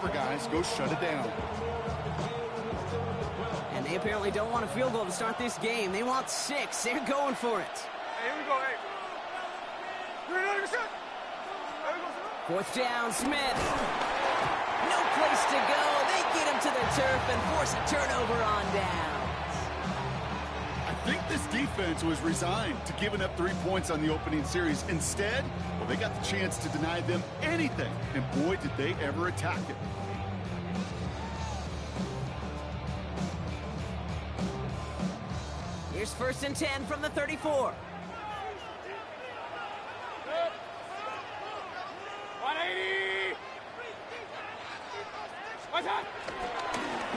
cover guys go shut it down. And they apparently don't want a field goal to start this game. They want 6. They're going for it. Hey, here we go, hey. Fourth down, Smith. No place to go. They get him to the turf and force a turnover on downs. I think this defense was resigned to giving up 3 points on the opening series. Instead, well, they got the chance to deny them anything. And boy, did they ever attack it. Here's 1st and 10 from the 34. 180!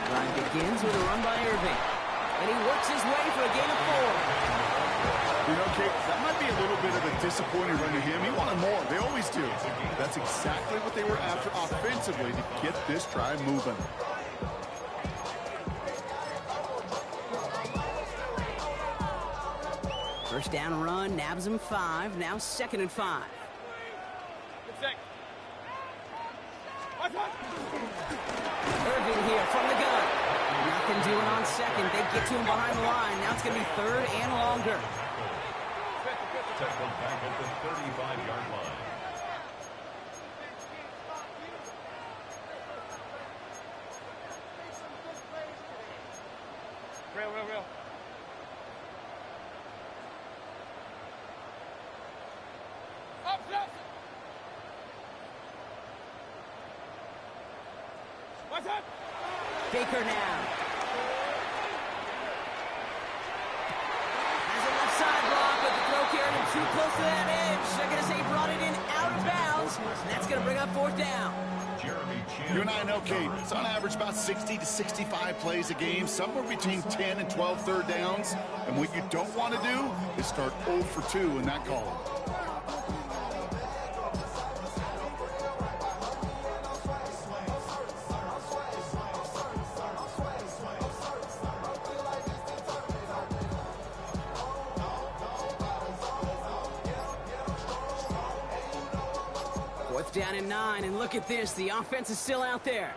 Run begins with a run by Irving. And he works his way for a gain of 4. You know, Kate, that might be a little bit of a disappointing run to him. He wanted more. They always do. That's exactly what they were after offensively to get this drive moving. First down run, nabs him 5. Now 2nd and 5. Irving here from the gun. Nothing doing on 2nd. They get to him behind the line. Now it's going to be 3rd and longer. Take them back at the 35-yard line. Real. Up. What's up? Baker now. Has a left side block, but the throw carried him too close to that edge. They're going to say he brought it in out of bounds, and that's going to bring up 4th down. You and I know, Kate, it's on average about 60 to 65 plays a game, somewhere between 10 and 12 third downs. And what you don't want to do is start 0 for 2 in that column. Down in 9, and look at this. The offense is still out there.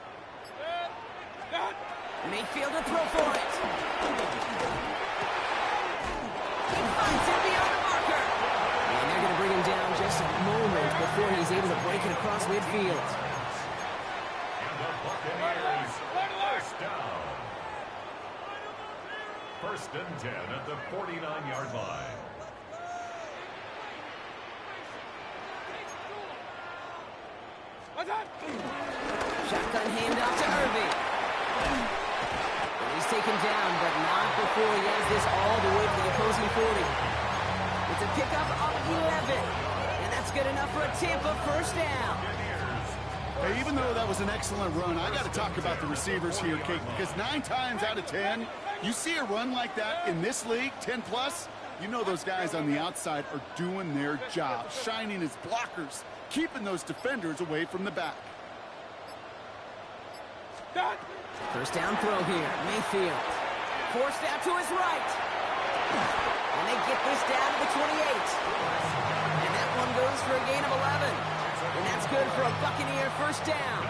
Mayfield to throw for it. He finds it beyond the marker. And they're going to bring him down just a moment before he's able to break it across midfield. And the Buccaneers, first down. 1st and 10 at the 49-yard line. Shotgun handoff to Irving. And he's taken down, but not before he has this all the way to the opposing 40. It's a pickup of 11. And that's good enough for a Tampa 1st down. Hey, even though that was an excellent run, I got to talk about the receivers here, Kate, because 9 times out of 10, you see a run like that in this league, 10 plus, you know those guys on the outside are doing their job, shining as blockers, keeping those defenders away from the back. First down throw here. Mayfield forced out to his right. And they get this down to the 28. And that one goes for a gain of 11. And that's good for a Buccaneer 1st down.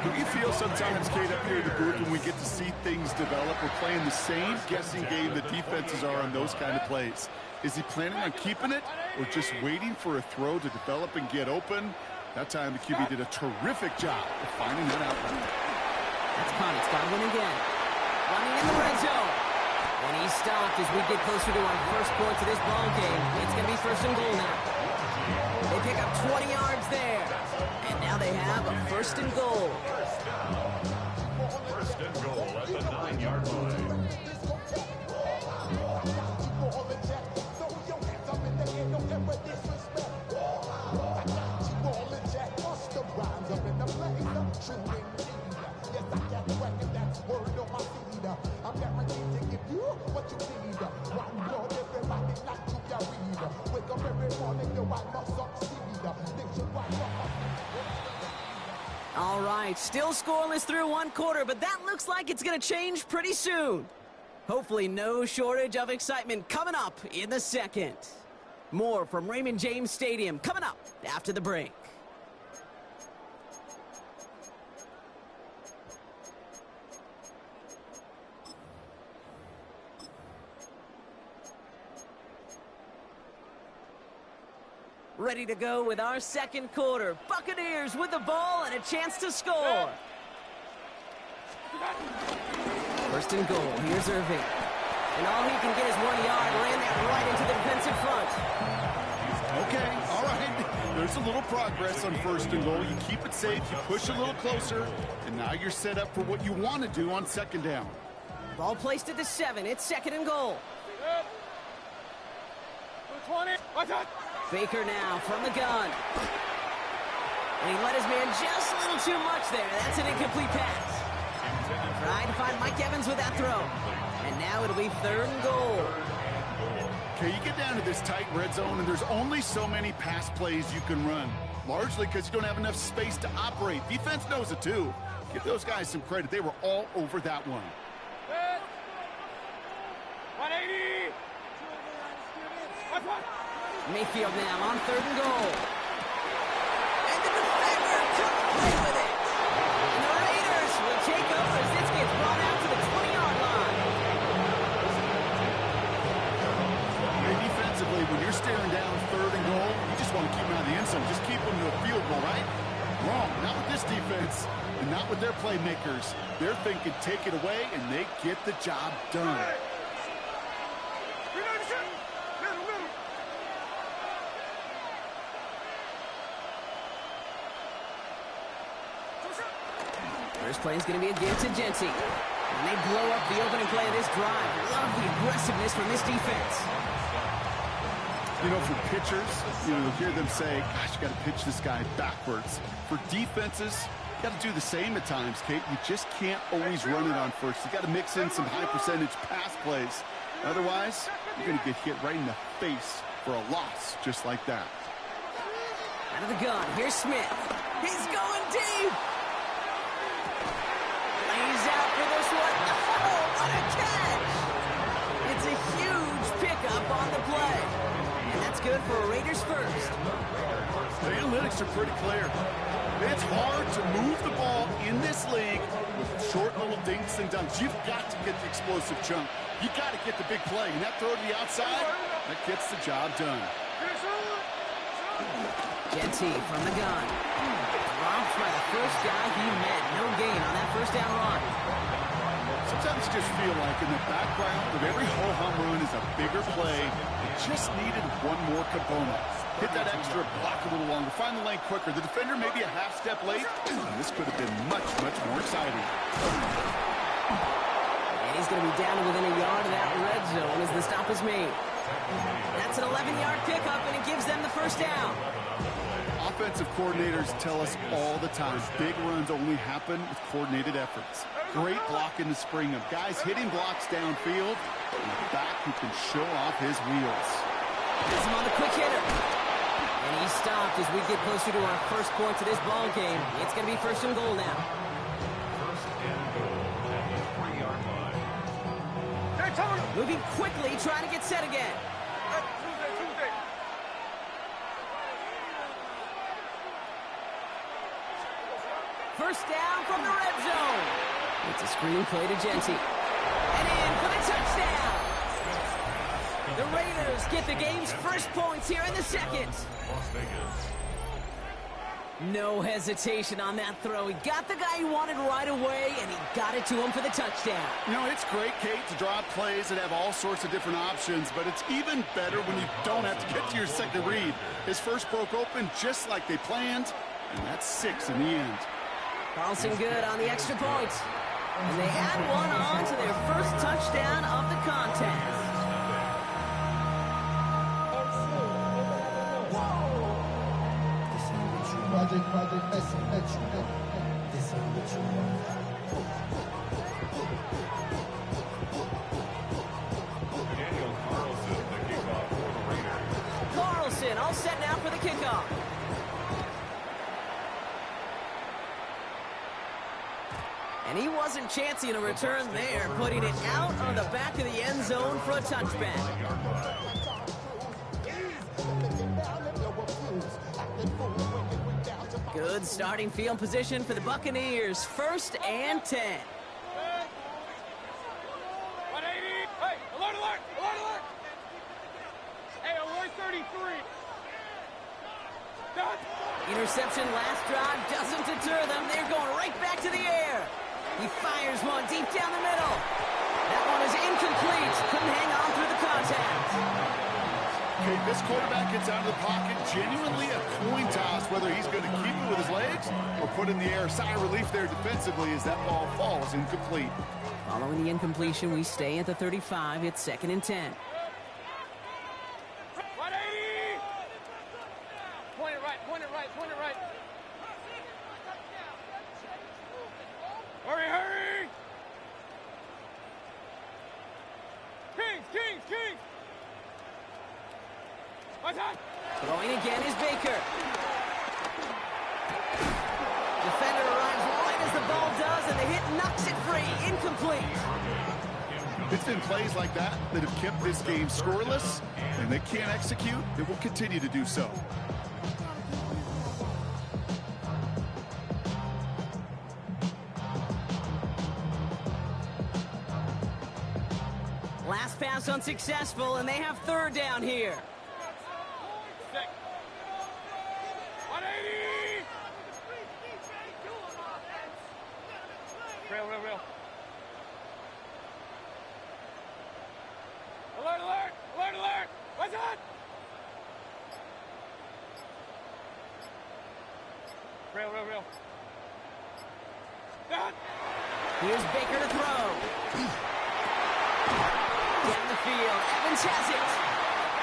Do you feel sometimes, Kate, up here in the booth when we get to see things develop, we're playing the same guessing game the defenses are on those kind of plays? Is he planning on keeping it or just waiting for a throw to develop and get open? That time the QB did a terrific job of finding that outlet. That's Connie's got to win again. Running in the red zone. And he's stopped as we get closer to our first points of this ball game. It's going to be 1st and goal now. They pick up 20 yards there. And now they have a 1st and goal. 1st and goal at the 9-yard line. All right, still scoreless through 1 quarter, but that looks like it's going to change pretty soon. Hopefully no shortage of excitement coming up in the 2nd. More from Raymond James Stadium coming up after the break. Ready to go with our second quarter. Buccaneers with the ball and a chance to score. First and goal. Here's Irving. And all he can get is 1 yard. Ran that right into the defensive front. Okay, all right. There's a little progress on first and goal. You keep it safe, you push a little closer, and now you're set up for what you want to do on second down. Ball placed at the 7. It's second and goal. 20. Watch out. Baker now from the gun. And he let his man just a little too much there. That's an incomplete pass. Trying to find Mike Evans with that throw. And now it'll be third and goal. Okay, you get down to this tight red zone, and there's only so many pass plays you can run, largely because you don't have enough space to operate. Defense knows it, too. Give those guys some credit. They were all over that one. 180. Mayfield now on third and goal. And the defender took away with it. And the Raiders will take over as this gets brought out to the 20-yard line. Defensively, when you're staring down third and goal, you just want to keep them out of the end zone. Just keep them to a field goal, right? Wrong. Not with this defense, and not with their playmakers. They're thinking take it away, and they get the job done. First play is going to be a give to Genty. And they blow up the opening play of this drive. Love the aggressiveness from this defense. You know, for pitchers, you'll hear them say, gosh, you got to pitch this guy backwards. For defenses, you got to do the same at times, Kate. You just can't always run it on first. You got to mix in some high-percentage pass plays. Otherwise, you're going to get hit right in the face for a loss just like that. Out of the gun, here's Smith. He's going deep. Lays out for this one. Oh, what a catch! It's a huge pickup on the play. And that's good for a Raiders first. The analytics are pretty clear. It's hard to move the ball in this league with short little dinks and dunks. You've got to get the explosive chunk. You got to get the big play. And that throw to the outside, that gets the job done. Genty from the gun. Dropped by the first guy he met. No gain on that first down run. Sometimes you just feel like in the background of every ho-hum run is a bigger play. It just needed one more component. Hit that extra block a little longer. Find the lane quicker. The defender maybe a half step late. This could have been much, much more exciting. And he's going to be down to within a yard of that red zone as the stop is made. That's an 11-yard pickup, and it gives them the first down. Offensive coordinators tell us all the time, big runs only happen with coordinated efforts. Great block in the spring of guys hitting blocks downfield, and a back who can show off his wheels. Has him on the quick hitter. And he stopped as we get closer to our first points of this ball game. It's going to be first and goal now. First and goal at the 3-yard line. Moving quickly, trying to get set again. First down from the red zone. It's a screen play to Genty. And in for the touchdown. The Raiders get the game's first points here in the second. Las Vegas. No hesitation on that throw. He got the guy he wanted right away, and he got it to him for the touchdown. You know, it's great, Kate, to draw plays that have all sorts of different options, but it's even better when you don't have to get to your second read. His first broke open just like they planned, and that's 6 in the end. Carlson good on the extra point. And they add one on to their first touchdown of the contest. Daniel Carlson, the kickoff for the Raiders. Carlson all set now for the kickoff. And he wasn't chancing a return there, putting it out on the back of the end zone for a touchback. Good starting field position for the Buccaneers. 1st and 10. 180. Hey, alert, alert, alert, alert. Hey, alert 33. Interception last drive doesn't deter them. They're going right back to the air. He fires one deep down the middle. That one is incomplete. Couldn't hang on through the contact. Okay, this quarterback gets out of the pocket. Genuinely a coin toss whether he's going to keep it with his legs or put in the air. Sigh of relief there defensively as that ball falls incomplete. Following the incompletion, we stay at the 35. It's 2nd and 10. 180! Point it right, point it right, point it right. Hurry, hurry! Kings, Kings, Kings! What's that? Throwing again is Baker. Defender arrives right as the ball does, and the hit knocks it free. Incomplete. It's been plays like that that have kept this game scoreless, and they can't execute. They will continue to do so. Last pass unsuccessful, and they have 3rd down here. 180! Real, real, real. Alert, alert! Alert, alert! What's that? Real, real, real. That! Here's Baker to throw. Down the field, Evans has it.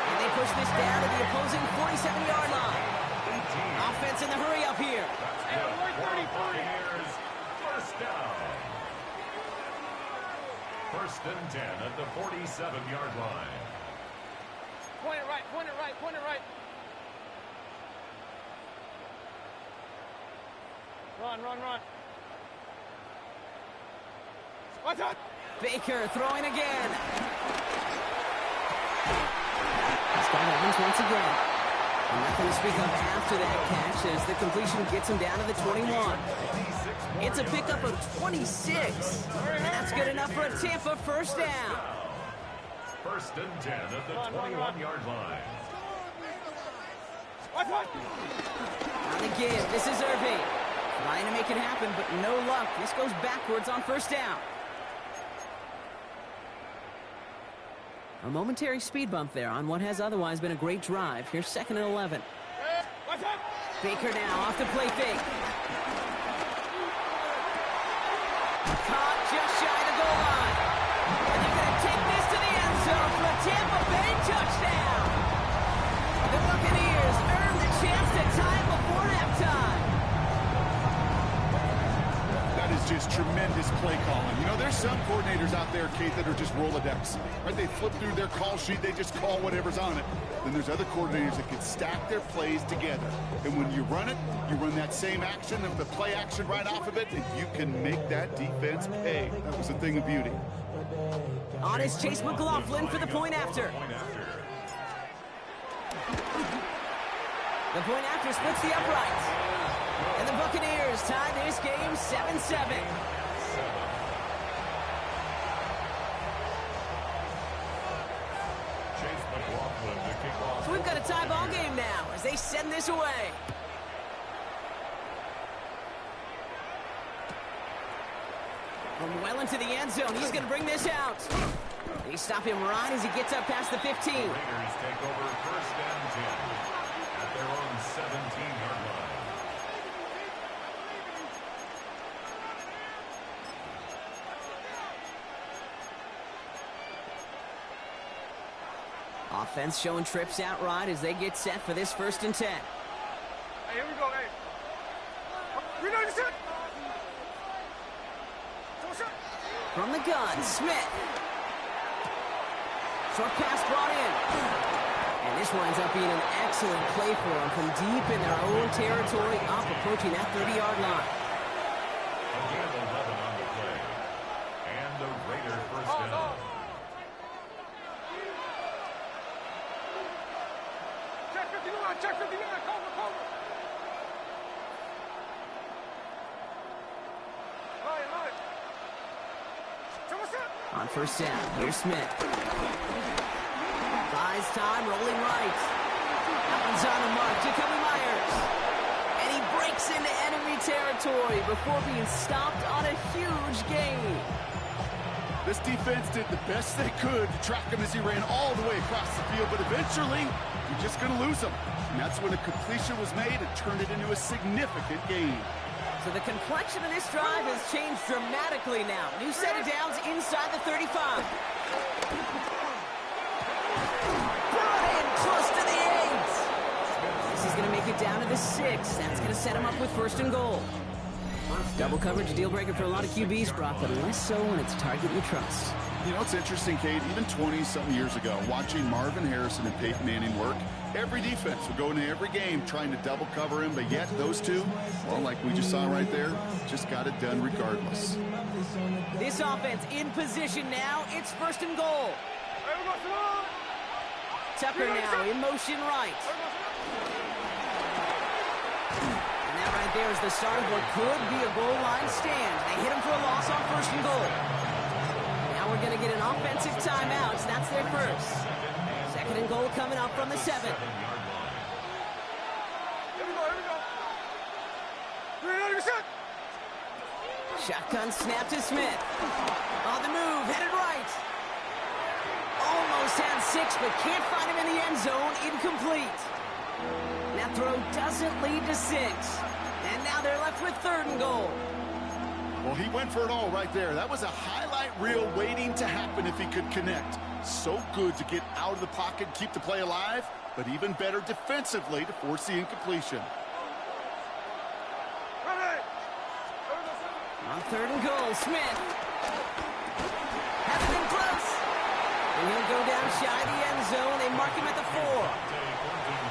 And they push this down to the opposing 47-yard line. Offense in the hurry up here. Hey, alert 33! First down. 1st and 10 at the 47-yard line. Point it right, point it right, point it right. Run, run, run. What's that? Baker throwing again. He's got Evans once again. And nothing to speak of after that catch as the completion gets him down to the 21. It's a pickup of 26. That's good enough for a Tampa 1st down. 1st and 10 at the 21-yard line. What's that? On the give, this is Irving. Trying to make it happen, but no luck. This goes backwards on 1st down. A momentary speed bump there on what has otherwise been a great drive. Here's 2nd and 11. What's that? Baker now off the play fake. Caught just shy of the goal line. And they're going to take this to the end zone for a Tampa Bay touchdown. The Buccaneers earned the chance to tie it before halftime. That is just tremendous play calling. You know, there's some coordinators out there, Kate, that are just Rolodex. Right? They flip through their call sheet. They just call whatever's on it. Then there's other coordinators that can stack their plays together. And when you run it, you run that same action of the play action right off of it, and you can make that defense pay. That was a thing of beauty. On is Chase McLaughlin for the point after. The point after splits the uprights. And the Buccaneers tie this game 7-7. So we've got a tie ball game now as they send this away. From well into the end zone, he's going to bring this out. They stop him right as he gets up past the 15. Raiders take over 1st and 10 at their own 17-yard line. Offense showing trips out right as they get set for this 1st and 10. Hey, here we go, hey. We know this. From the gun, Smith. Short pass brought in. And this winds up being an excellent play for them from deep in their own territory, up approaching that 30-yard line. Again, 11 on the play. And the Raiders 1st down. Check 59, check 59, cover, cover. Line. On 1st down, here's Smith. Buys time, rolling right. That one's on the mark. Jacoby Myers. And he breaks into enemy territory before being stopped on a huge gain. This defense did the best they could to track him as he ran all the way across the field, but eventually, you're just going to lose him. And that's when a completion was made and turned it into a significant gain. So the complexion of this drive has changed dramatically now. New set of downs inside the 35. Brought in close to the 8. This is going to make it down to the 6. That's going to set him up with 1st and goal. Double coverage, a deal breaker for a lot of QBs, Brock, but less so when it's a target you trust. You know, it's interesting, Kate, even 20-something years ago, watching Marvin Harrison and Peyton Manning work, every defense would go into every game trying to double cover him, but yet those two, well, like we just saw right there, just got it done regardless. This offense in position now. It's 1st and goal. Tucker now in motion right. And that right there is the start of what could be a goal line stand. They hit him for a loss on 1st and goal. Now we're going to get an offensive timeout. That's their first. 2nd and goal coming up from the 7. Here we go. 390%. Shotgun snap to Smith. On the move, headed right. Almost had 6, but can't find him in the end zone. Incomplete. That throw doesn't lead to 6. And now they're left with 3rd and goal. Well, he went for it all right there. That was a highlight reel waiting to happen if he could connect. So good to get out of the pocket, keep the play alive, but even better defensively to force the incompletion. On 3rd and goal, Smith. Hasn't been close. And he'll go down shy of the end zone. They mark him at the 4.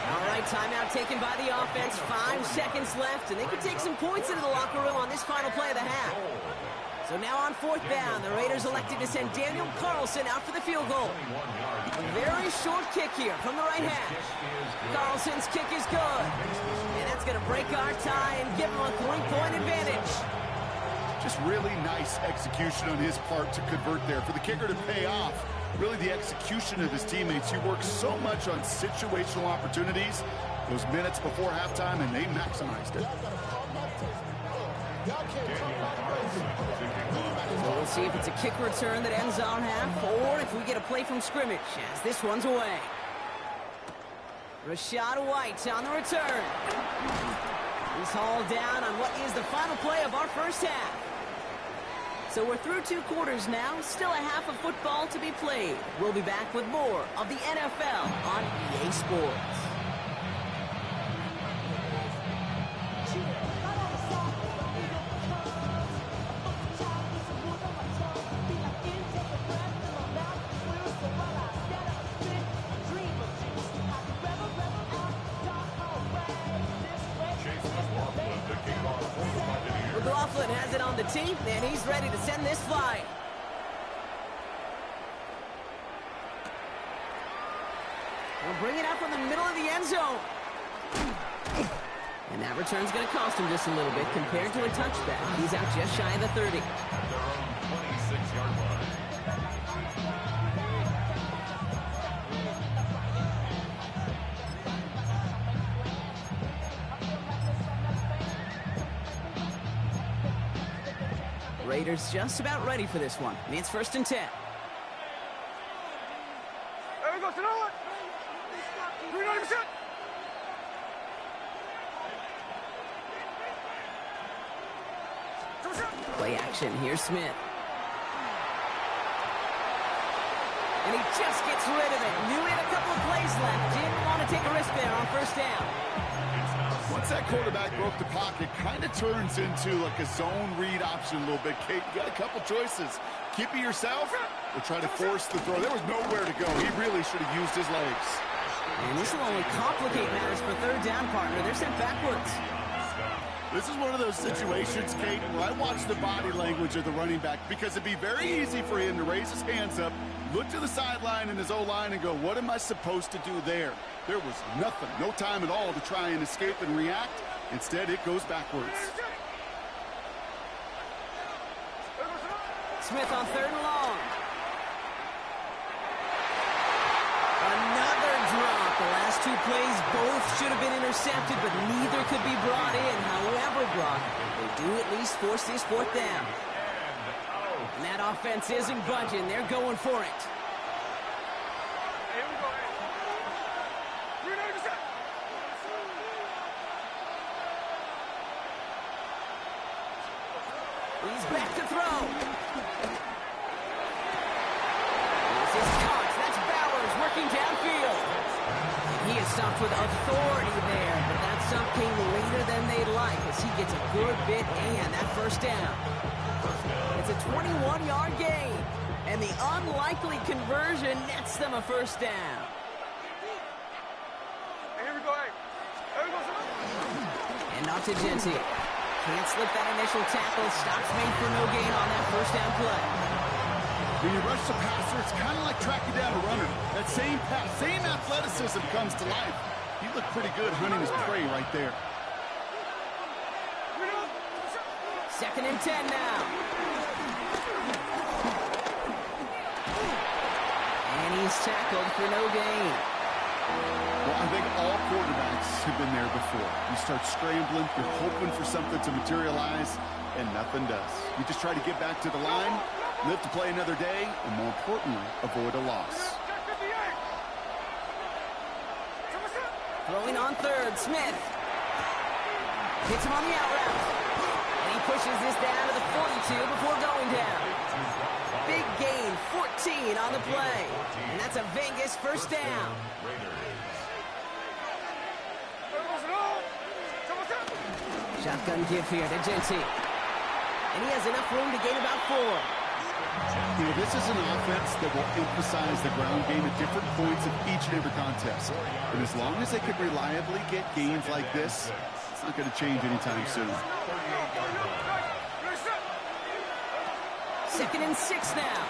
All right, timeout taken by the offense. 5 seconds left, and they can take some points into the locker room on this final play of the half. So now on 4th down, the Raiders elected to send Daniel Carlson out for the field goal. A very short kick here from the right hash. Carlson's kick is good. And that's going to break our tie and give them a 3-point advantage. Just really nice execution on his part to convert there. For the kicker to pay off, really the execution of his teammates. He worked so much on situational opportunities those minutes before halftime, and they maximized it. So we'll see if it's a kick return that ends our half, or if we get a play from scrimmage, as this one's away. Rashad White on the return. He's hauled down on what is the final play of our first half. So we're through 2 quarters now, still a half of football to be played. We'll be back with more of the NFL on EA Sports. McLaughlin has it on the tee, and he's ready to send this flying. We'll bring it up from the middle of the end zone. And that return's going to cost him just a little bit compared to a touchback. He's out just shy of the 30. Their own 26-yard line. Raiders just about ready for this one. It's 1st and 10. There we go, Sonoma. 390%. Play action. Here's Smith. And he just gets rid of it. Knew he had a couple of plays left. Didn't want to take a risk there on 1st down. Once that quarterback broke the pocket, kind of turns into like a zone read option a little bit. Kate, you got a couple choices. Keep it yourself or try to force the throw. There was nowhere to go. He really should have used his legs. And this will only complicate matters for 3rd down, partner. They're sent backwards. This is one of those situations, Kate, where I watch the body language of the running back because it'd be very easy for him to raise his hands up, look to the sideline in his O-line and go, what am I supposed to do there? There was nothing, no time at all to try and escape and react. Instead, it goes backwards. Smith on 3rd and long. Another drop. The last two plays both should have been intercepted, but neither could be brought in. However, Brock, they do at least force this fourth down. And that offense isn't budging. They're going for it. Here we go. He's back to throw. This is Cox. That's Bowers working downfield. And he is stopped with authority there, but that stop came later than they'd like as he gets a good bit and that first down. It's a 21-yard gain, and the unlikely conversion nets them a first down. Here we go. Here we go. And off to Genty. Can't slip that initial tackle. Stops made for no gain on that first down play. When you rush the passer, it's kind of like tracking down a runner. That same pass, same athleticism comes to life. He looked pretty good hunting his prey right there. 2nd and 10 now. And he's tackled for no gain. Well, I think all quarterbacks have been there before. You start scrambling, you're hoping for something to materialize, and nothing does. You just try to get back to the line, live to play another day, and more importantly, avoid a loss. Throwing on third, Smith. Hits him on the out route. And he pushes this down to the 42 before going down. Big gain, 14 on the play. And that's a Vegas first down. Shotgun give here to Genty. And he has enough room to gain about 4. You know, this is an offense that will emphasize the ground game at different points of each and every contest. And as long as they can reliably get gains like this, it's not going to change anytime soon. 2nd and 6 now.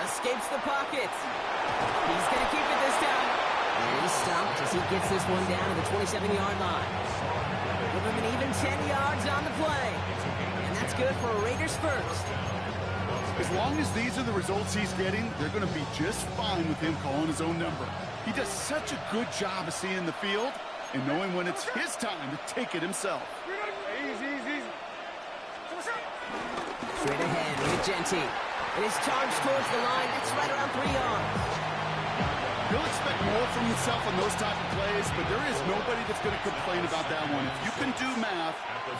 Escapes the pocket. He's going to keep it this time. And he's stopped as he gets this one down to the 27-yard line. Give him an even 10 yards on the play. And that's good for a Raiders first. As long as these are the results he's getting, they're going to be just fine with him calling his own number. He does such a good job of seeing the field and knowing when it's his time to take it himself. Easy. Straight ahead with Genty. It is charged towards the line. That's right around 3 yards. He'll expect more from himself on those type of plays, but there is nobody that's going to complain about that one. If you can do math,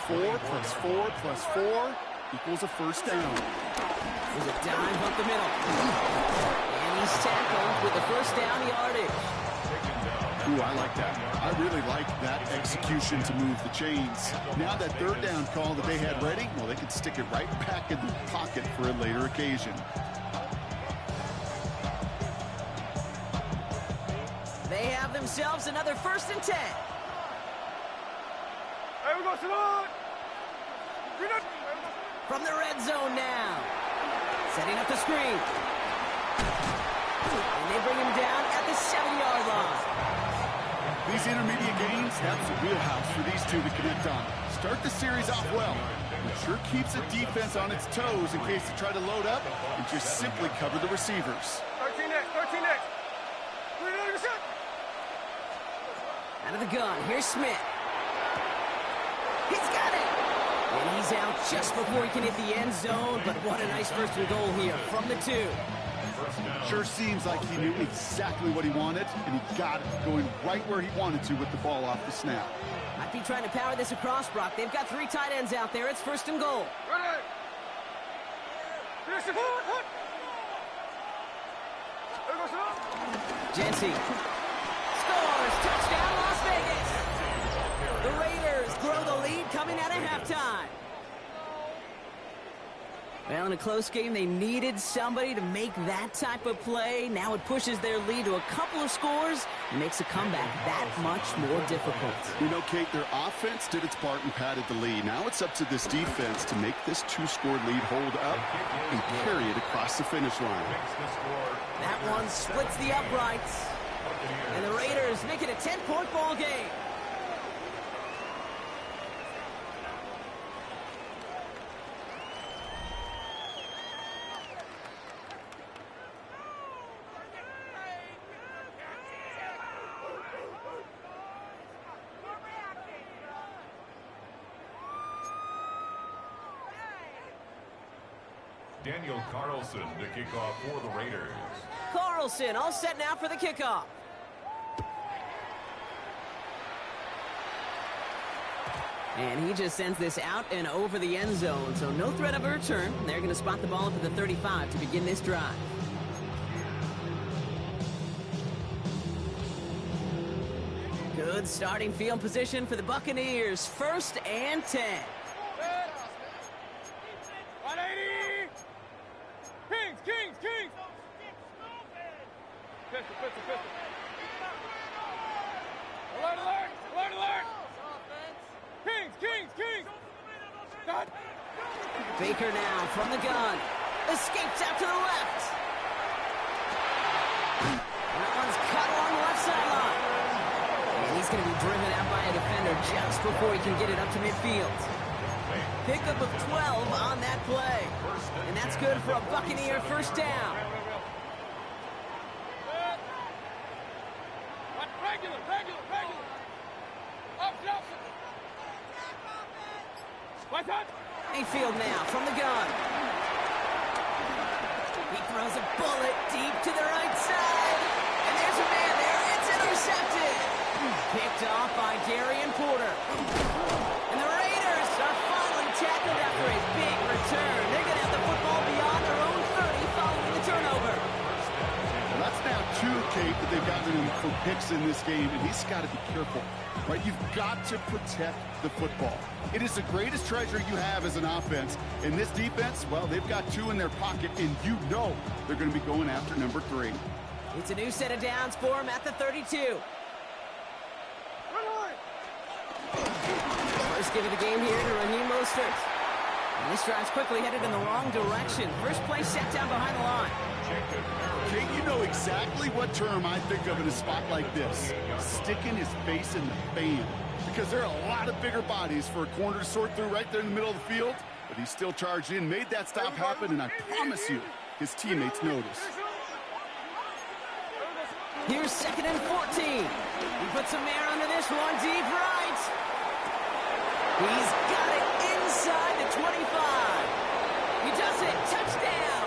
4 plus 4 plus 4 equals a first down. There's a dive up the middle. And he's tackled with the first down yardage. Ooh, I like that. I really like that execution to move the chains. Now that third down call that they had ready, well, they can stick it right back in the pocket for a later occasion. They have themselves another 1st and 10. Here we go, Simone. From the red zone now. Setting up the screen. And they bring him down at the 7-yard line. These intermediate gains, that's the wheelhouse for these two to connect on. Start the series off well. It sure keeps the defense on its toes in case they try to load up and just simply cover the receivers. 13 next. Out of the gun, here's Smith. He's got it! And he's out just before he can hit the end zone, but what a nice first and goal here from the 2. Sure seems like he knew exactly what he wanted, and he got it going right where he wanted to with the ball off the snap. Might be trying to power this across, Brock. They've got 3 tight ends out there. It's 1st and goal. Ready. Genty scores. Touchdown, Las Vegas. The Raiders grow the lead coming out of halftime. Well, in a close game, they needed somebody to make that type of play. Now it pushes their lead to a couple of scores and makes a comeback that much more difficult. You know, Kate, their offense did its part and padded the lead. Now it's up to this defense to make this 2-score lead hold up and carry it across the finish line. That one splits the uprights. And the Raiders make it a 10-point ball game. Daniel Carlson to kick off for the Raiders. Carlson all set now for the kickoff. And he just sends this out and over the end zone, so no threat of a return. They're going to spot the ball up at the 35 to begin this drive. Good starting field position for the Buccaneers. 1st and 10. 180! Kings! Pistol. Alert! Kings! Stop. Baker now from the gun. Escapes out to the left. That one's cut along the left sideline. And he's going to be driven out by a defender just before he can get it up to midfield. Pickup of 12 on that play. And that's good for a Buccaneer 1st down. Regular. Option. What's up? Mayfield now from the gun. He throws a bullet deep to the right side. And there's a man there. It's intercepted. Picked off by Darian Porter. And the Raiders are finally tackled after a big return. They're going to have the football beyond their own 30 following the turnover. Well, that's now 2, Kate, that they've gotten him for picks in this game, and he's got to be careful. Right, you've got to protect the football. It is the greatest treasure you have as an offense. In this defense, well, they've got 2 in their pocket, and you know they're going to be going after number 3. It's a new set of downs for him at the 32. First give of the game here to Raheem Mostert. And this drive's quickly headed in the wrong direction. First play set down behind the line. Kate, you know exactly what term I think of in a spot like this. Sticking his face in the fan. Because there are a lot of bigger bodies for a corner to sort through right there in the middle of the field. But he still charged in, made that stop happen, and I promise you, his teammates notice. Here's 2nd and 14. He puts some air under this one, deep right. He's got it inside the 25. He does it. Touchdown.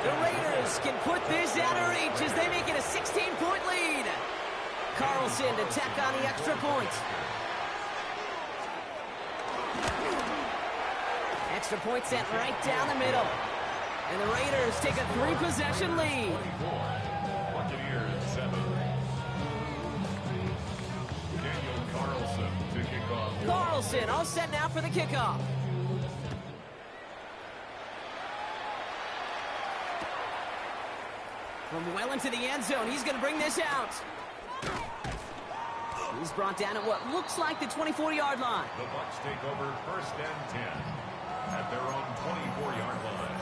The Raiders can put this out of reach as they make it a 16-point lead. Carlson to tack on the extra point. Extra point sent right down the middle. And the Raiders take a 3-possession lead. Buccaneers 7. Daniel Carlson to kick off. Carlson all set now for the kickoff. From well into the end zone, he's going to bring this out. He's brought down at what looks like the 24-yard line. The Bucs take over 1st and 10 at their own 24-yard line.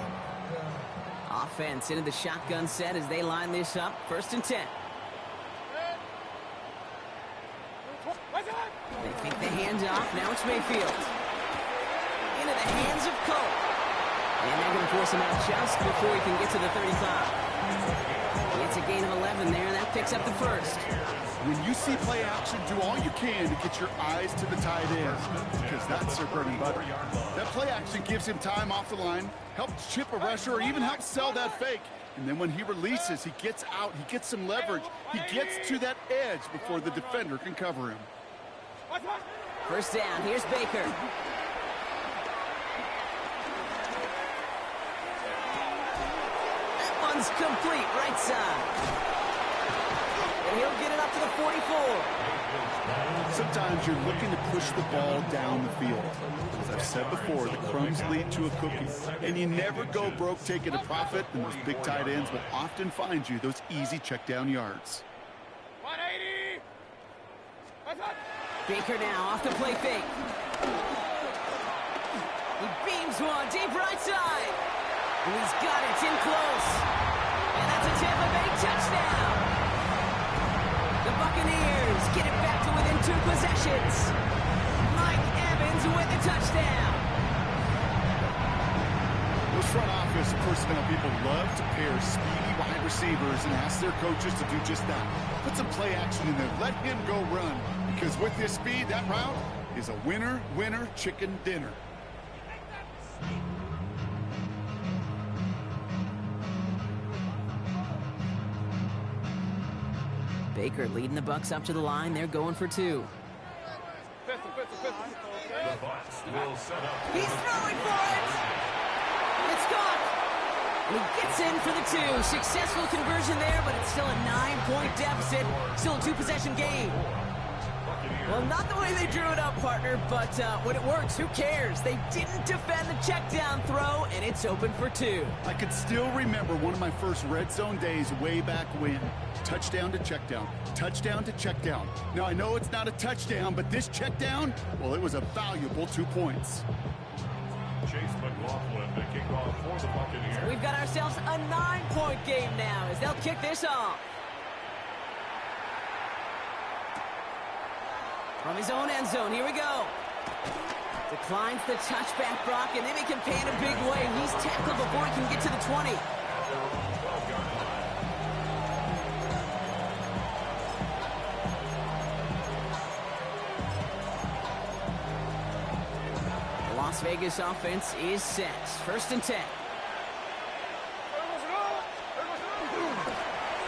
Offense into the shotgun set as they line this up. 1st and 10. They think the handoff. Now it's Mayfield. Into the hands of Cole. And they're going to force him out just before he can get to the 35. It's a gain of 11 there, and that picks up the 1st. When you see play action, do all you can to get your eyes to the tight end, because that's their bread and butter. That play action gives him time off the line, helps chip a rusher, or even helps sell that fake. And then when he releases, he gets out, he gets some leverage. He gets to that edge before the defender can cover him. 1st down, here's Baker. That one's complete, right side. And he'll get it up to the 44. Sometimes you're looking to push the ball down the field. As I've said before, the crumbs lead to a cookie. And you never go broke taking a profit, and those big tight ends will often find you those easy check down yards. 180! Baker now off the play fake. He beams one deep right side. And he's got it. It's in close. And that's a Tampa Bay touchdown. The Buccaneers get it back to within 2 possessions. Mike Evans with the touchdown. Those front office personnel people love to pair speedy wide receivers and ask their coaches to do just that. Put some play action in there. Let him go run. Because with his speed, that route is a winner, winner, chicken dinner. Baker leading the Bucks up to the line. They're going for two. Pistol. The Bucks will set up. He's throwing for it. It's gone. And he gets in for the two. Successful conversion there, but it's still a 9-point deficit. Still a 2-possession game. Well, not the way they drew it up, partner, but when it works, who cares? They didn't defend the check down throw, and it's open for two. I could still remember one of my first red zone days way back when. Touchdown to check down. Touchdown to check down. Now, I know it's not a touchdown, but this check down, well, it was a valuable 2 points. Chase McLaughlin to kick off for the Buccaneers. We've got ourselves a 9-point game now as they'll kick this off. From his own end zone, here we go. Declines the touchback, Brock, and then he can pay in a big way. He's tackled before he can get to the 20. The Las Vegas offense is set. 1st and 10.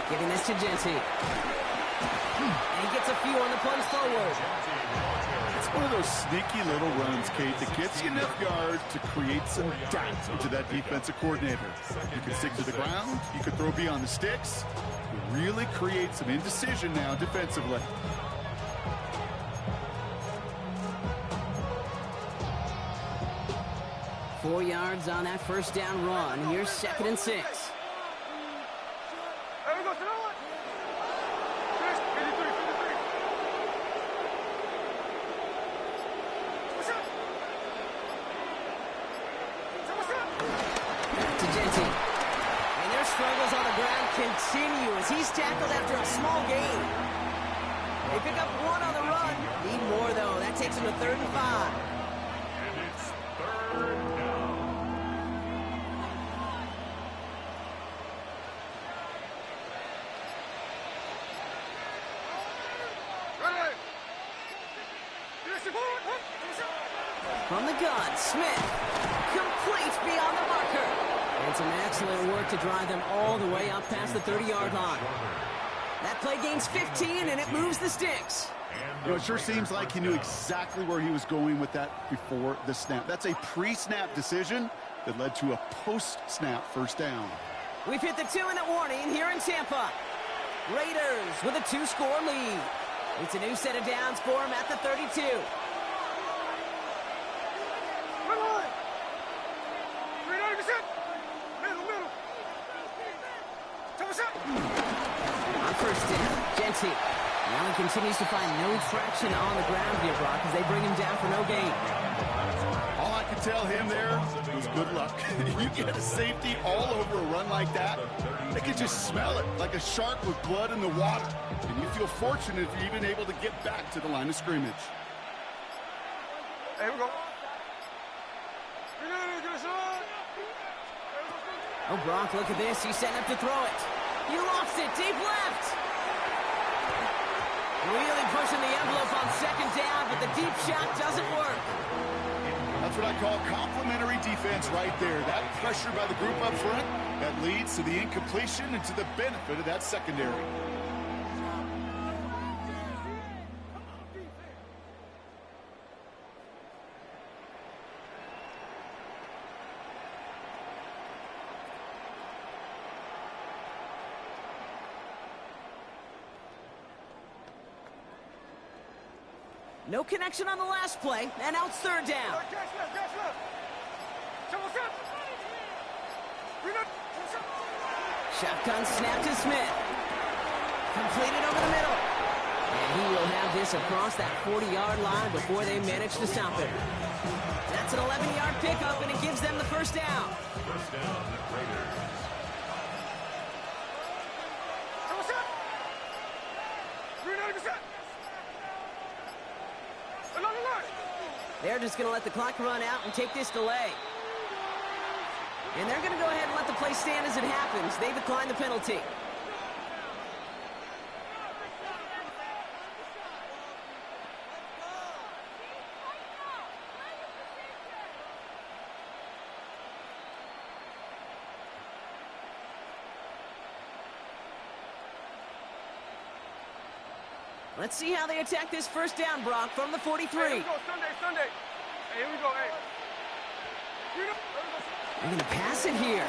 Giving this to Genty. And he gets a few on the plunge forward. It's one of those sneaky little runs, Kate, that gets you enough yards to create some doubt into that defensive coordinator. You can stick to the ground. You can throw beyond the sticks. You really create some indecision now defensively. Four yards on that first down run. Here's 2nd and 6. Struggles on the ground continue as he's tackled after a small gain. They pick up 1 on the run. Need more, though. That takes him to 3rd and 5. And it's 3rd down. From the gun, Smith. Complete beyond the marker. And some excellent work to drive them all the way up past the 30-yard line. That play gains 15, and it moves the sticks. You know, it sure seems like he knew exactly where he was going with that before the snap. That's a pre-snap decision that led to a post-snap first down. We've hit the 2-minute warning here in Tampa. Raiders with a 2-score lead. It's a new set of downs for him at the 32. On first down, Genty. Now he continues to find no traction on the ground here, Brock, as they bring him down for no gain. All I could tell him there was good luck. You get a safety all over a run like that, they can just smell it like a shark with blood in the water. And you feel fortunate if you're even able to get back to the line of scrimmage. Here we go. Oh, Brock, look at this. He's setting up to throw it. He lost it. Deep left. Really pushing the envelope on 2nd down, but the deep shot doesn't work. That's what I call complementary defense right there. That pressure by the group up front, that leads to the incompletion and to the benefit of that secondary. No connection on the last play, and now it's 3rd down. Shotgun snap to Smith. Completed over the middle. And he will have this across that 40-yard line before they manage to stop it. That's an 11-yard pickup, and it gives them the first down. First down, Raiders. They're just going to let the clock run out and take this delay. And they're going to go ahead and let the play stand as it happens. They decline the penalty. Let's see how they attack this first down, Brock, from the 43. Hey, here we go, Sunday. Hey, here we go, hey. They're going to pass it here.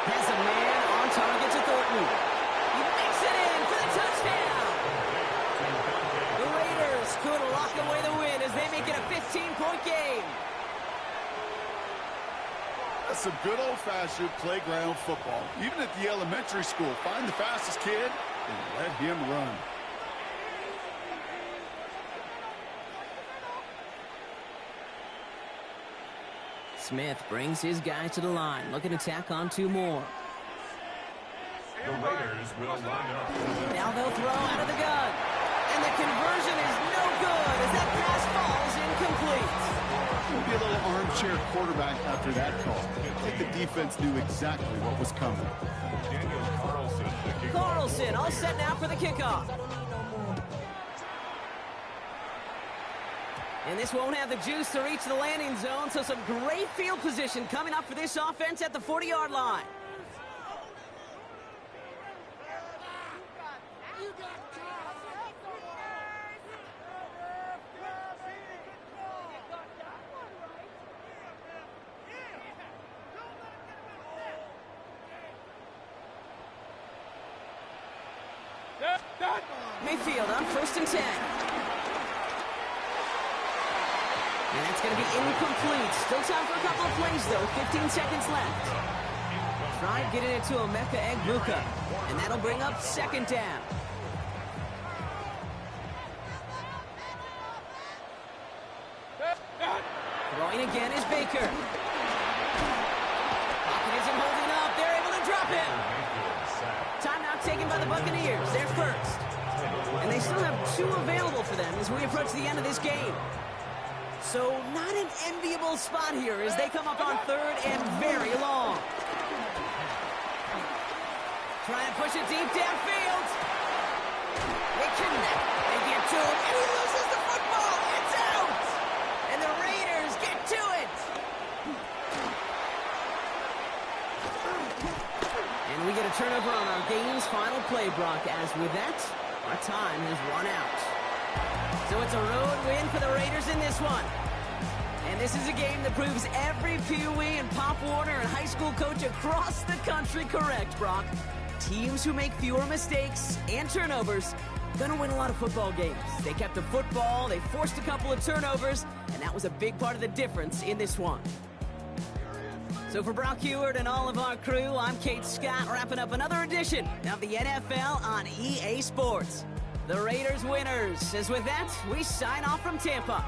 Has a man on target to Thornton. He makes it in for the touchdown. The Raiders could lock away the win as they make it a 15-point game. That's some good old-fashioned playground football. Even at the elementary school, find the fastest kid and let him run. Smith brings his guys to the line, looking to tack on 2 more. The Raiders will line up. Now they'll throw out of the gun. And the conversion is no good as that pass falls incomplete. There'll be a little armchair quarterback after that call. I think the defense knew exactly what was coming. Daniel Carlson, the kickoff. Carlson all set now for the kickoff. And this won't have the juice to reach the landing zone, so some great field position coming up for this offense at the 40-yard line. Mayfield on 1st and 10. And that's going to be incomplete. Still time for a couple of plays, though. 15 seconds left. Try getting it to Emeka Egbuka. And that'll bring up 2nd down. Throwing again is Baker. Pocket isn't holding up. They're able to drop him. Timeout taken by the Buccaneers. They're first. And they still have 2 available for them as we approach the end of this game. So not an enviable spot here as they come up on 3rd and very long. Trying to push it deep downfield. They connect. They get to him, and he loses the football. It's out. And the Raiders get to it. And we get a turnover on our game's final play, Brock, as with that, our time has run out. So it's a road win for the Raiders in this one. And this is a game that proves every Pee Wee and Pop Warner and high school coach across the country correct, Brock. Teams who make fewer mistakes and turnovers gonna win a lot of football games. They kept the football, they forced a couple of turnovers, and that was a big part of the difference in this one. So for Brock Heward and all of our crew, I'm Kate Scott, wrapping up another edition of the NFL on EA Sports. The Raiders winners. As with that, we sign off from Tampa.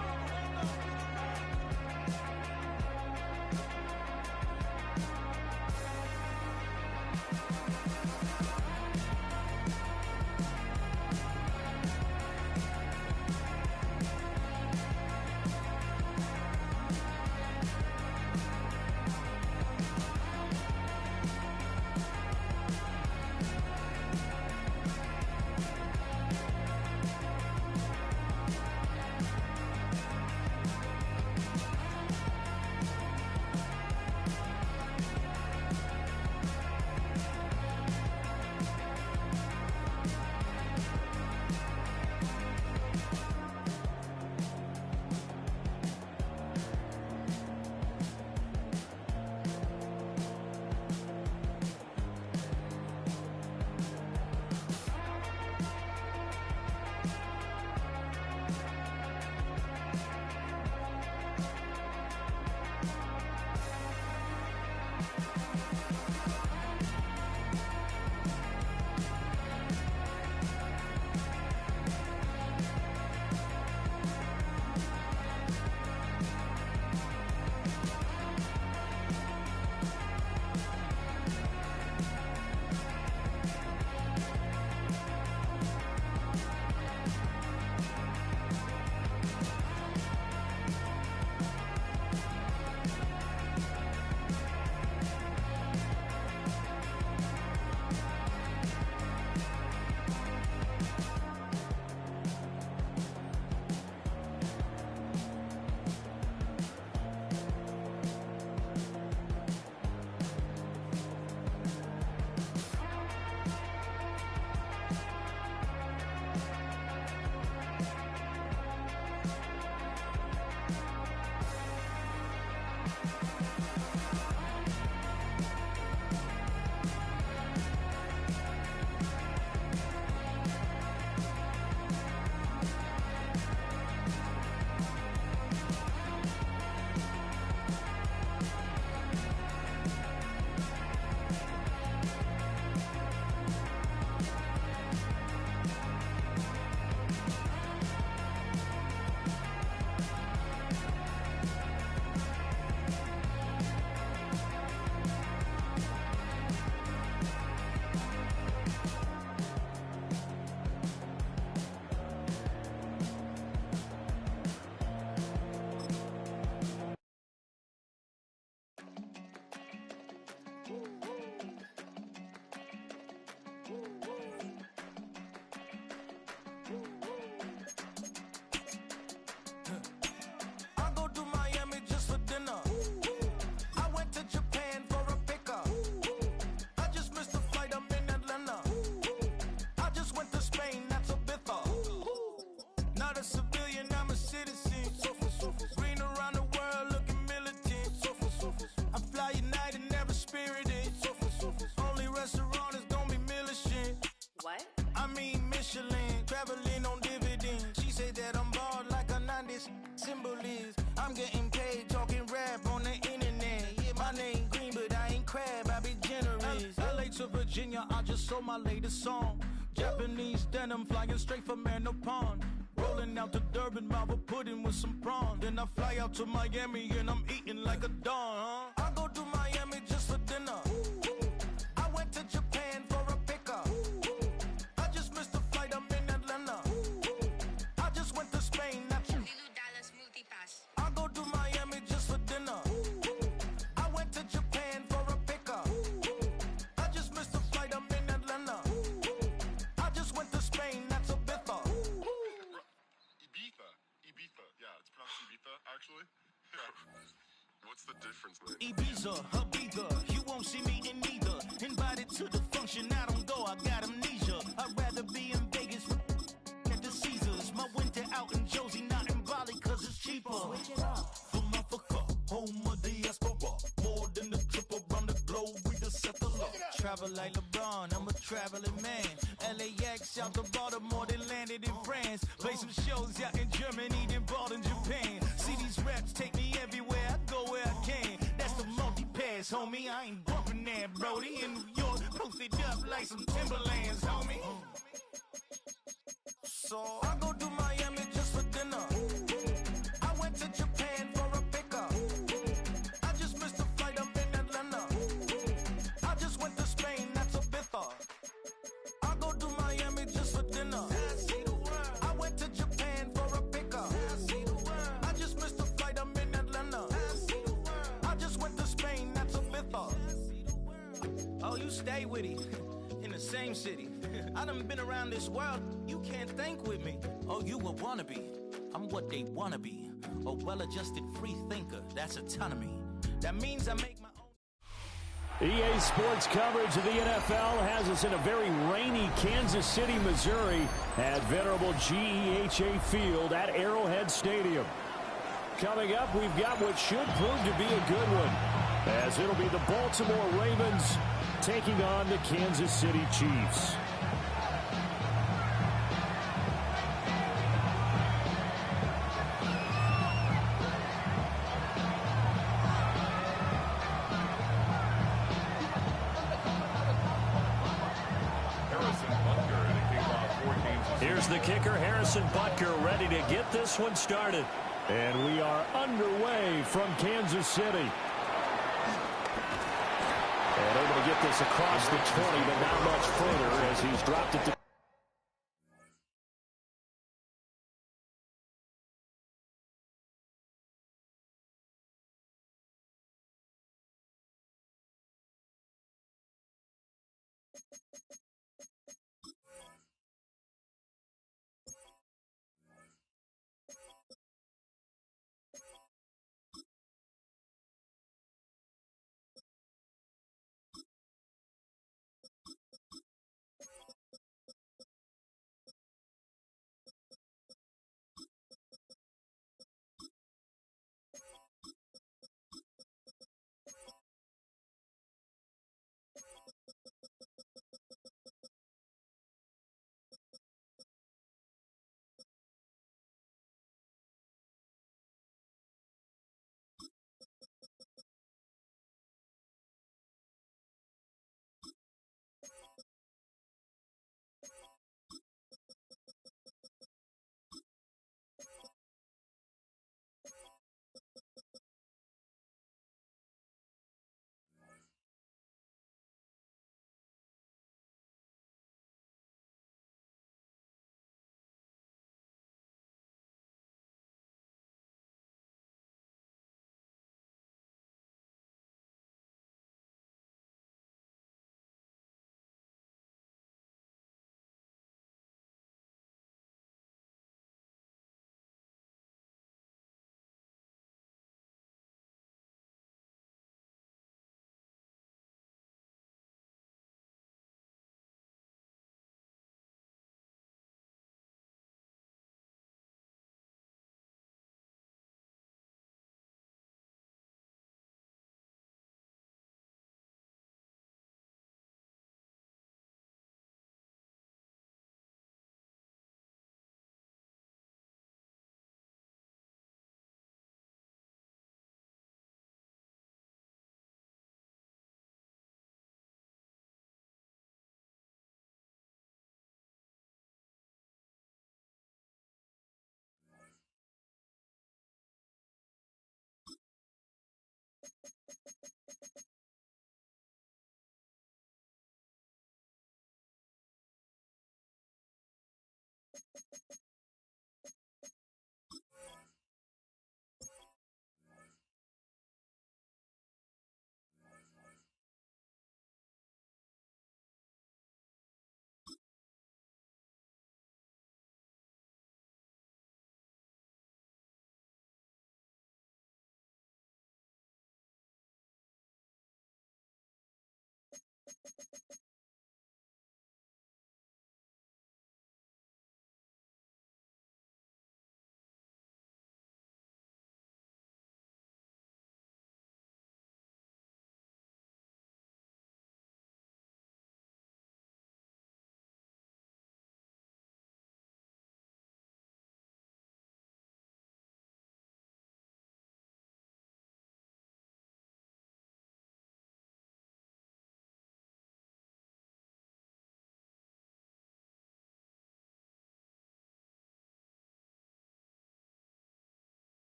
traveling on dividends. She said that I'm bald like a 90s symbol is. I'm getting paid talking rap on the internet. Yeah, my name green, but I ain't crab, I be generous. LA to Virginia, I just sold my latest song. Japanese denim flying straight from Manapon. Rolling out to Durban, Marvel pudding with some prawns. Then I fly out to Miami and I'm eating like a don, huh? I go to Miami just for dinner. I went to Japan for a pickup. I just missed the flight, I'm in Atlanta. I just went to Spain, not you. Dallas Multipass. I go to Miami just for dinner. I went to Japan for a pickup. I just missed the flight, I'm in Atlanta. I just went to Spain, that's a Ibiza. Ibiza. Yeah, it's pronounced Ibiza, actually. What's the difference, man? Ibiza, Ibiza, you won't see me in neither. Invited to the function, I don't go, I got amnesia. I'd rather be in Vegas with at the Caesars. My winter out in Josie, not in Bali, cause it's cheaper. Switch it up. From Africa, home of diaspora. More than the trip around the globe, we just set the law. Travel like LeBron, I'm a traveling man. LAX out to Baltimore, then landed in France. Play some shows out in Germany, then bought in Japan. See these raps take me everywhere, I go where I can. That's the multi-pass, homie, I ain't bumping that, Brody. In New York, posted up like some Timberlands, homie. So I go to Miami just for dinner. I went to Japan for a pickup. I just missed the flight, I'm in Atlanta. I just went to Spain, that's Ibiza. I go to Miami just for dinner. I went to Japan for a pickup. I just missed the flight, I'm in Atlanta. I just went to Spain, that's Ibiza. Oh, you stay with it. In the same city. I done been around this world, you can't think with me. Oh, you a wannabe, I'm what they wanna be. A well-adjusted free thinker, that's autonomy. That means I make my own. EA Sports coverage of the NFL has us in a very rainy Kansas City, Missouri at venerable GEHA Field at Arrowhead Stadium. Coming up, we've got what should prove to be a good one, as it'll be the Baltimore Ravens taking on the Kansas City Chiefs. Here's the kicker, Harrison Butker, ready to get this one started. And we are underway from Kansas City. And able to get this across the 20, but not much further as he's dropped it to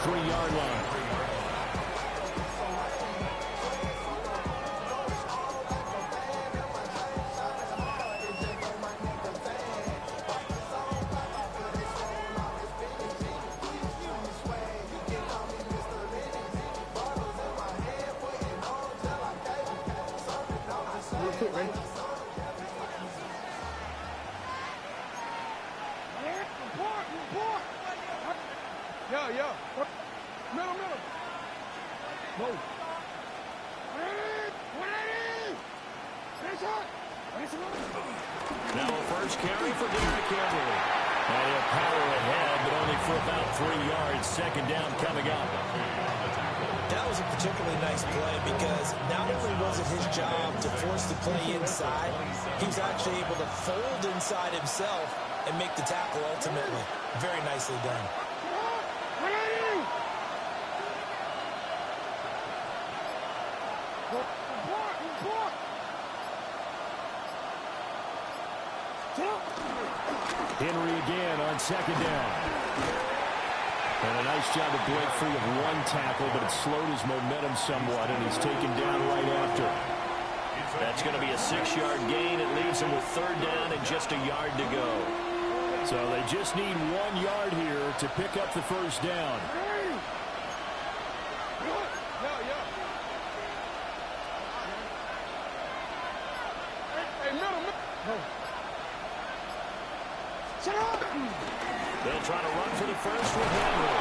33-yard line. Now a first carry for Derrick Henry. And he'll power ahead, but only for about 3 yards. Second down coming up. That was a particularly nice play because not only was it his job to force the play inside, he was actually able to fold inside himself and make the tackle ultimately. Very nicely done. Henry again on second down. And a nice job to break free of one tackle, but it slowed his momentum somewhat, and he's taken down right after. That's going to be a 6-yard gain. It leaves him with third down and just a yard to go. So they just need 1 yard here to pick up the first down. They'll try to run for the first with Henry.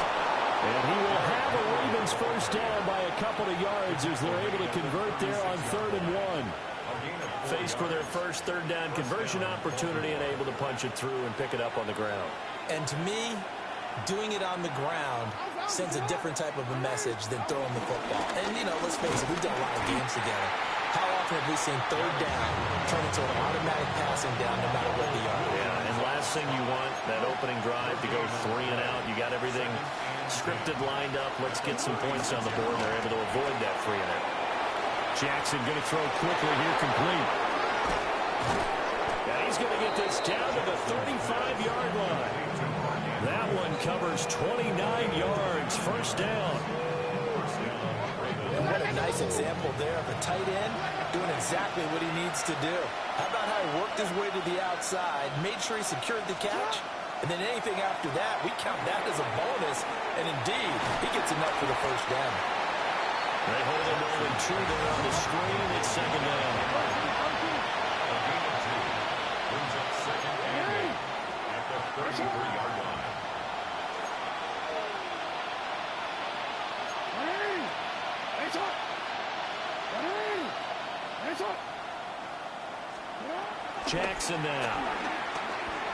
And he will have a Ravens first down by a couple of yards as they're able to convert there on 3rd and 1. Faced with their first third down conversion opportunity and able to punch it through and pick it up on the ground. And to me, doing it on the ground sends a different type of a message than throwing the football. And, you know, let's face it, we've done a lot of games together. How often have we seen third down turn into an automatic passing down no matter what the yard? Yeah, and last thing you want, that opening drive to go 3 and out. You got everything scripted, lined up. Let's get some points on the board. They're able to avoid that 3 and out. Jackson going to throw quickly here, complete. And he's going to get this down to the 35-yard line. That one covers 29 yards, first down. And what a nice example there of a tight end doing exactly what he needs to do. How about how he worked his way to the outside, made sure he secured the catch, and then anything after that, we count that as a bonus. And indeed, he gets enough for the first down. They hold him more than 2 there on the screen. It's second down. Brings up second and 8 at the 33-yard line. Jackson now.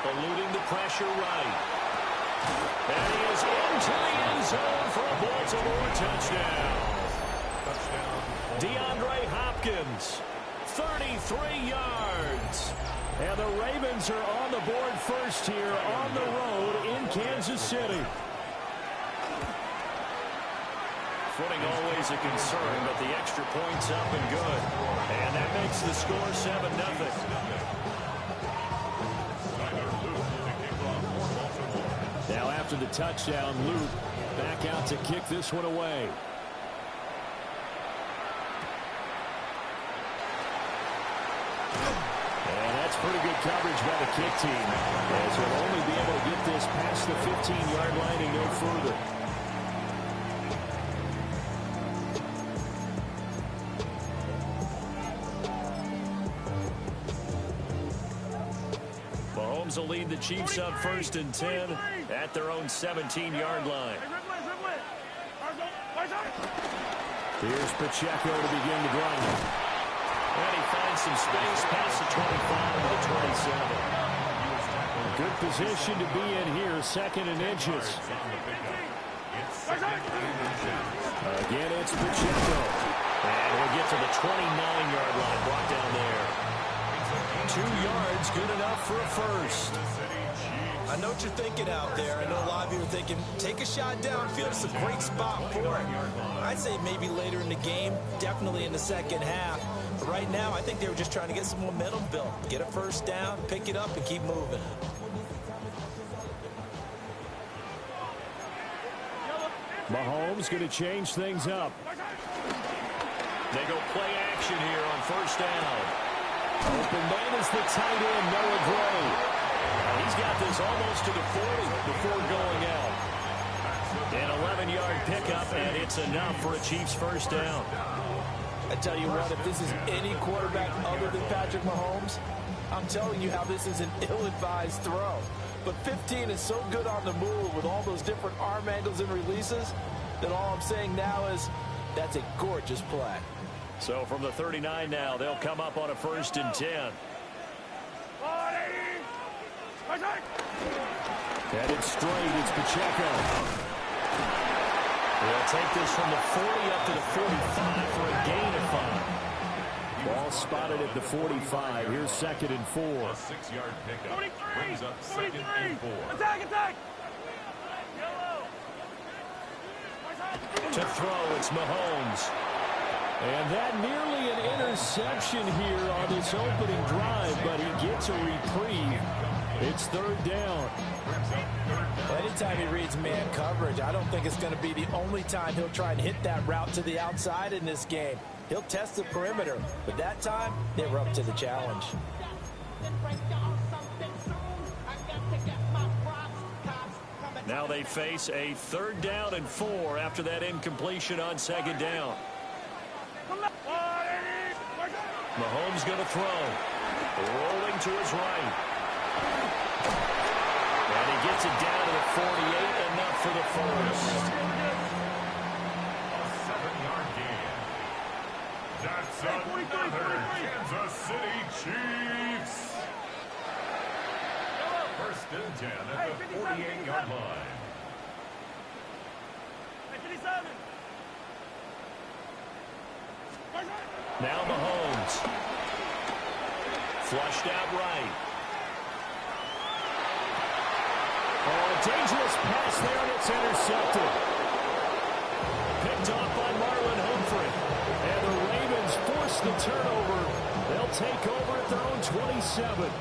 Eluding the pressure right. And he is into the end zone for a Baltimore touchdown. DeAndre Hopkins, 33 yards. And the Ravens are on the board first here on the road in Kansas City. Footing always a concern, but the extra point's up and good. And that makes the score 7-0. Now after the touchdown, Luke back out to kick this one away. And that's pretty good coverage by the kick team, as he'll only be able to get this past the 15-yard line and no further. Mahomes will lead the Chiefs up 1st and 10 at their own 17-yard line. Here's Pacheco to begin the drive. And he finds some space past the 25 to the 27. Good position to be in here, 2nd and inches. Again, it's Pacheco. And we'll get to the 29-yard line, brought down there. 2 yards, good enough for a first. I know what you're thinking out there. I know a lot of you are thinking, take a shot downfield. It's a great spot for it. I'd say maybe later in the game, definitely in the second half. But right now, I think they were just trying to get some momentum built. Get a first down, pick it up, and keep moving. Mahomes going to change things up. They go play action here on first down. Open man is the tight end, Noah Gray. He's got this almost to the 40 before going out. An 11-yard pickup, and it's enough for a Chiefs first down. I tell you what, if this is any quarterback other than Patrick Mahomes, I'm telling you how this is an ill-advised throw. But 15 is so good on the move with all those different arm angles and releases that all I'm saying now is that's a gorgeous play. So from the 39 now, they'll come up on a 1st and 10. Headed straight, it's Pacheco. They'll take this from the 40 up to the 45 for a gain of 5. Ball spotted at the 45. Here's 2nd and 4. A 6-yard pickup brings up 2nd and 4. Attack! To throw, it's Mahomes. And that nearly an interception here on this opening drive, but he gets a reprieve. It's 3rd down. Anytime he reads man coverage, I don't think it's going to be the only time he'll try and hit that route to the outside in this game. He'll test the perimeter, but that time, they were up to the challenge. Now they face a 3rd down and 4 after that incompletion on 2nd down. Mahomes going to throw. Rolling to his right. And he gets it down to the 48, enough for the first. A 7-yard gain. That's another Kansas City Chiefs. 1st and 10 at the 48-yard line. Now Mahomes. Flushed out right. Oh, a dangerous pass there, and it's intercepted. Picked off by Marlon Humphrey. And the Ravens force the turnover. They'll take over at their own 27.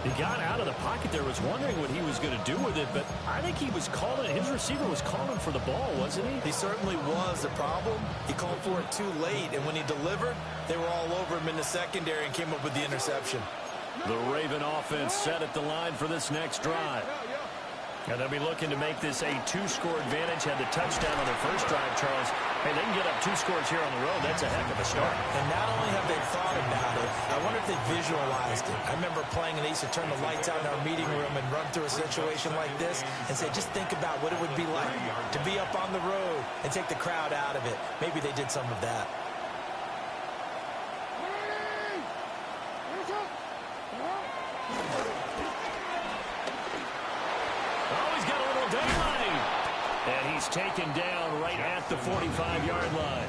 He got out of the pocket there, was wondering what he was going to do with it, but I think he was calling, his receiver was calling for the ball, wasn't he? He certainly was. The problem, he called for it too late, and when he delivered, they were all over him in the secondary and came up with the interception. The Raven offense set at the line for this next drive. And they'll be looking to make this a 2-score advantage. Had the touchdown on their first drive, Charles. Hey, they can get up 2 scores here on the road. That's a heck of a start. And not only have they thought about it, I wonder if they visualized it. I remember playing, and they used to turn the lights out in our meeting room and run through a situation like this and say, just think about what it would be like to be up on the road and take the crowd out of it. Maybe they did some of that. And he's taken down right at the 45-yard line.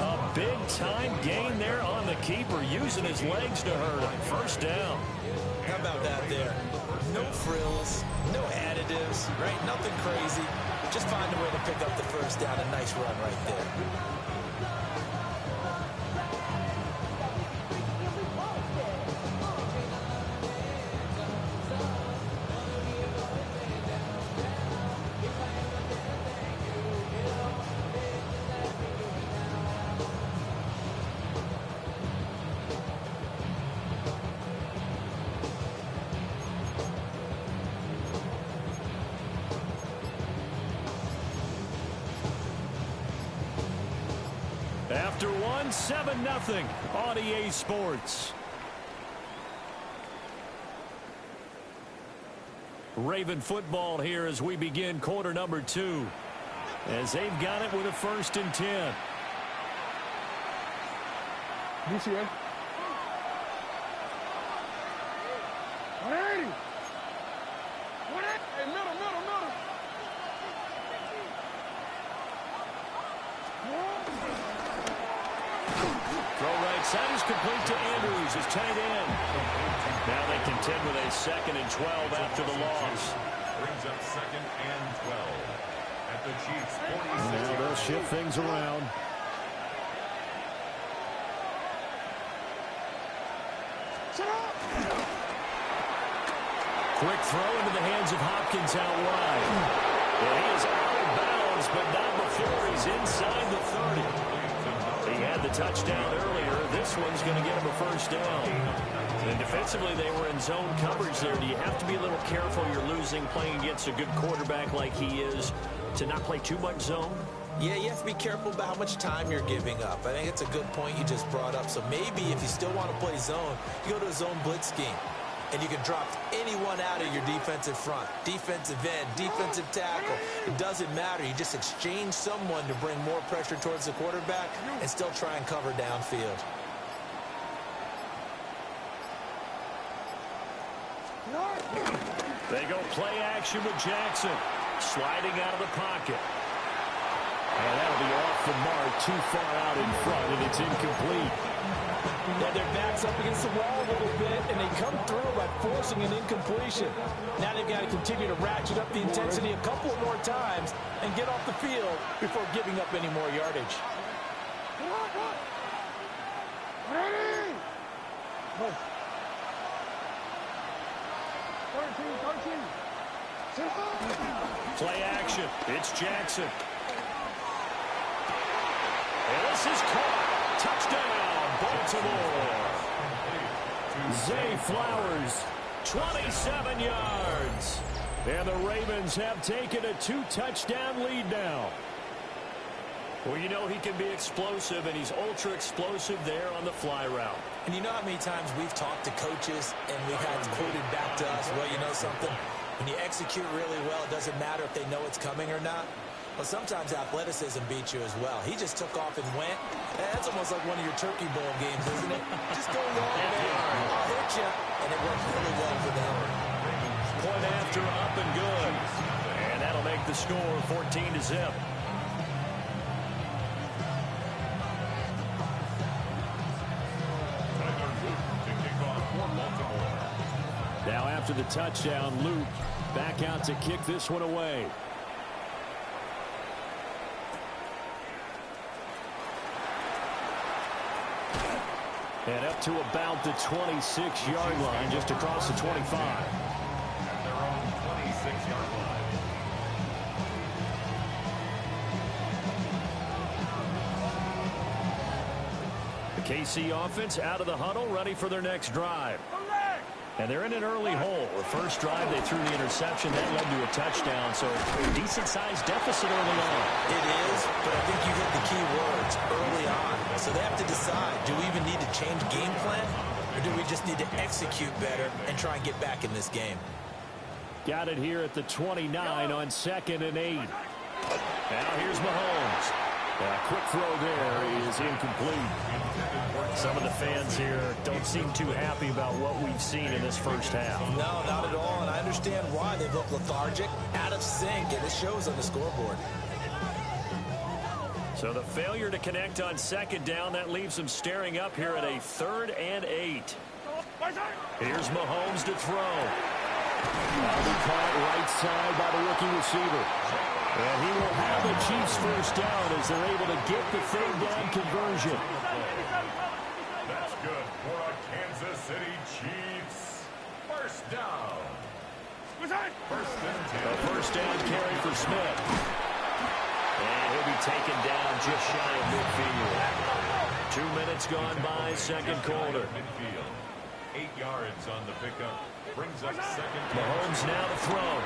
A big-time gain there on the keeper, using his legs to hurt him. 1st down. How about that there? No frills, no additives, right? Nothing crazy. Just find a way to pick up the 1st down. A nice run right there. After one, 7-0 on EA Sports. Raven football here as we begin quarter number 2. As they've got it with a 1st and 10. DCA. 180. Hey, middle. Throw right side is complete to Andrews, his tight end. Now they contend with a 2nd and 12 after the loss. Brings up 2nd and 12 at the Chiefs' 46. Now they'll shift things around. Quick throw into the hands of Hopkins out wide. And he is out of bounds is, but not before he's inside the 30. He had the touchdown earlier. This one's going to get him a first down. And defensively, they were in zone coverage there. Do you have to be a little careful? You're losing, playing against a good quarterback like he is, to not play too much zone? Yeah, you have to be careful about how much time you're giving up. I think it's a good point you just brought up. So maybe if you still want to play zone, you go to a zone blitz scheme. And you can drop anyone out of your defensive front. Defensive end, defensive tackle. It doesn't matter. You just exchange someone to bring more pressure towards the quarterback and still try and cover downfield. They go play action with Jackson. Sliding out of the pocket. And that'll be off the mark, too far out in front, and it's incomplete. Yeah, their back's up against the wall a little bit, and they come through by forcing an incompletion. Now they've got to continue to ratchet up the intensity a couple more times and get off the field before giving up any more yardage. Play action. It's Jackson. And this is caught. Touchdown, Baltimore. Zay Flowers, 27 yards. And the Ravens have taken a 2-touchdown lead now. Well, you know he can be explosive, and he's ultra-explosive there on the fly route. And you know how many times we've talked to coaches and we've had quoted back to us, well, you know something? When you execute really well, it doesn't matter if they know it's coming or not. Well, sometimes athleticism beats you as well. He just took off and went. That's almost like one of your Turkey Bowl games, isn't it? Just go long, man. I'll hit you. And it worked really well for them. Point after, up and good. And that'll make the score 14-0. Now after the touchdown, Luke back out to kick this one away. And up to about the 26-yard line, just across the 25. At their own 26-yard line. The KC offense out of the huddle, ready for their next drive. And they're in an early hole. The first drive, they threw the interception. That led to a touchdown, so a decent-sized deficit early on. It is, but I think you hit the key words early on. So they have to decide, do we even need to change game plan, or do we just need to execute better and try and get back in this game? Got it here at the 29 on 2nd and 8. Now here's Mahomes. A quick throw there is incomplete. Some of the fans here don't seem too happy about what we've seen in this first half. No, not at all, and I understand why. They look lethargic, out of sync, and it shows on the scoreboard. So the failure to connect on 2nd down, that leaves them staring up here at a 3rd and 8. Here's Mahomes to throw. That'll be caught right side by the rookie receiver. And he will have the Chiefs first down as they're able to get the 3rd down conversion. That's good for a Kansas City Chiefs. First down. First and 10. A first down carry for Smith. And he'll be taken down just shy of midfield. 2 minutes gone by, second quarter. Midfield. 8 yards on the pickup. Brings up second. Mahomes now to throw.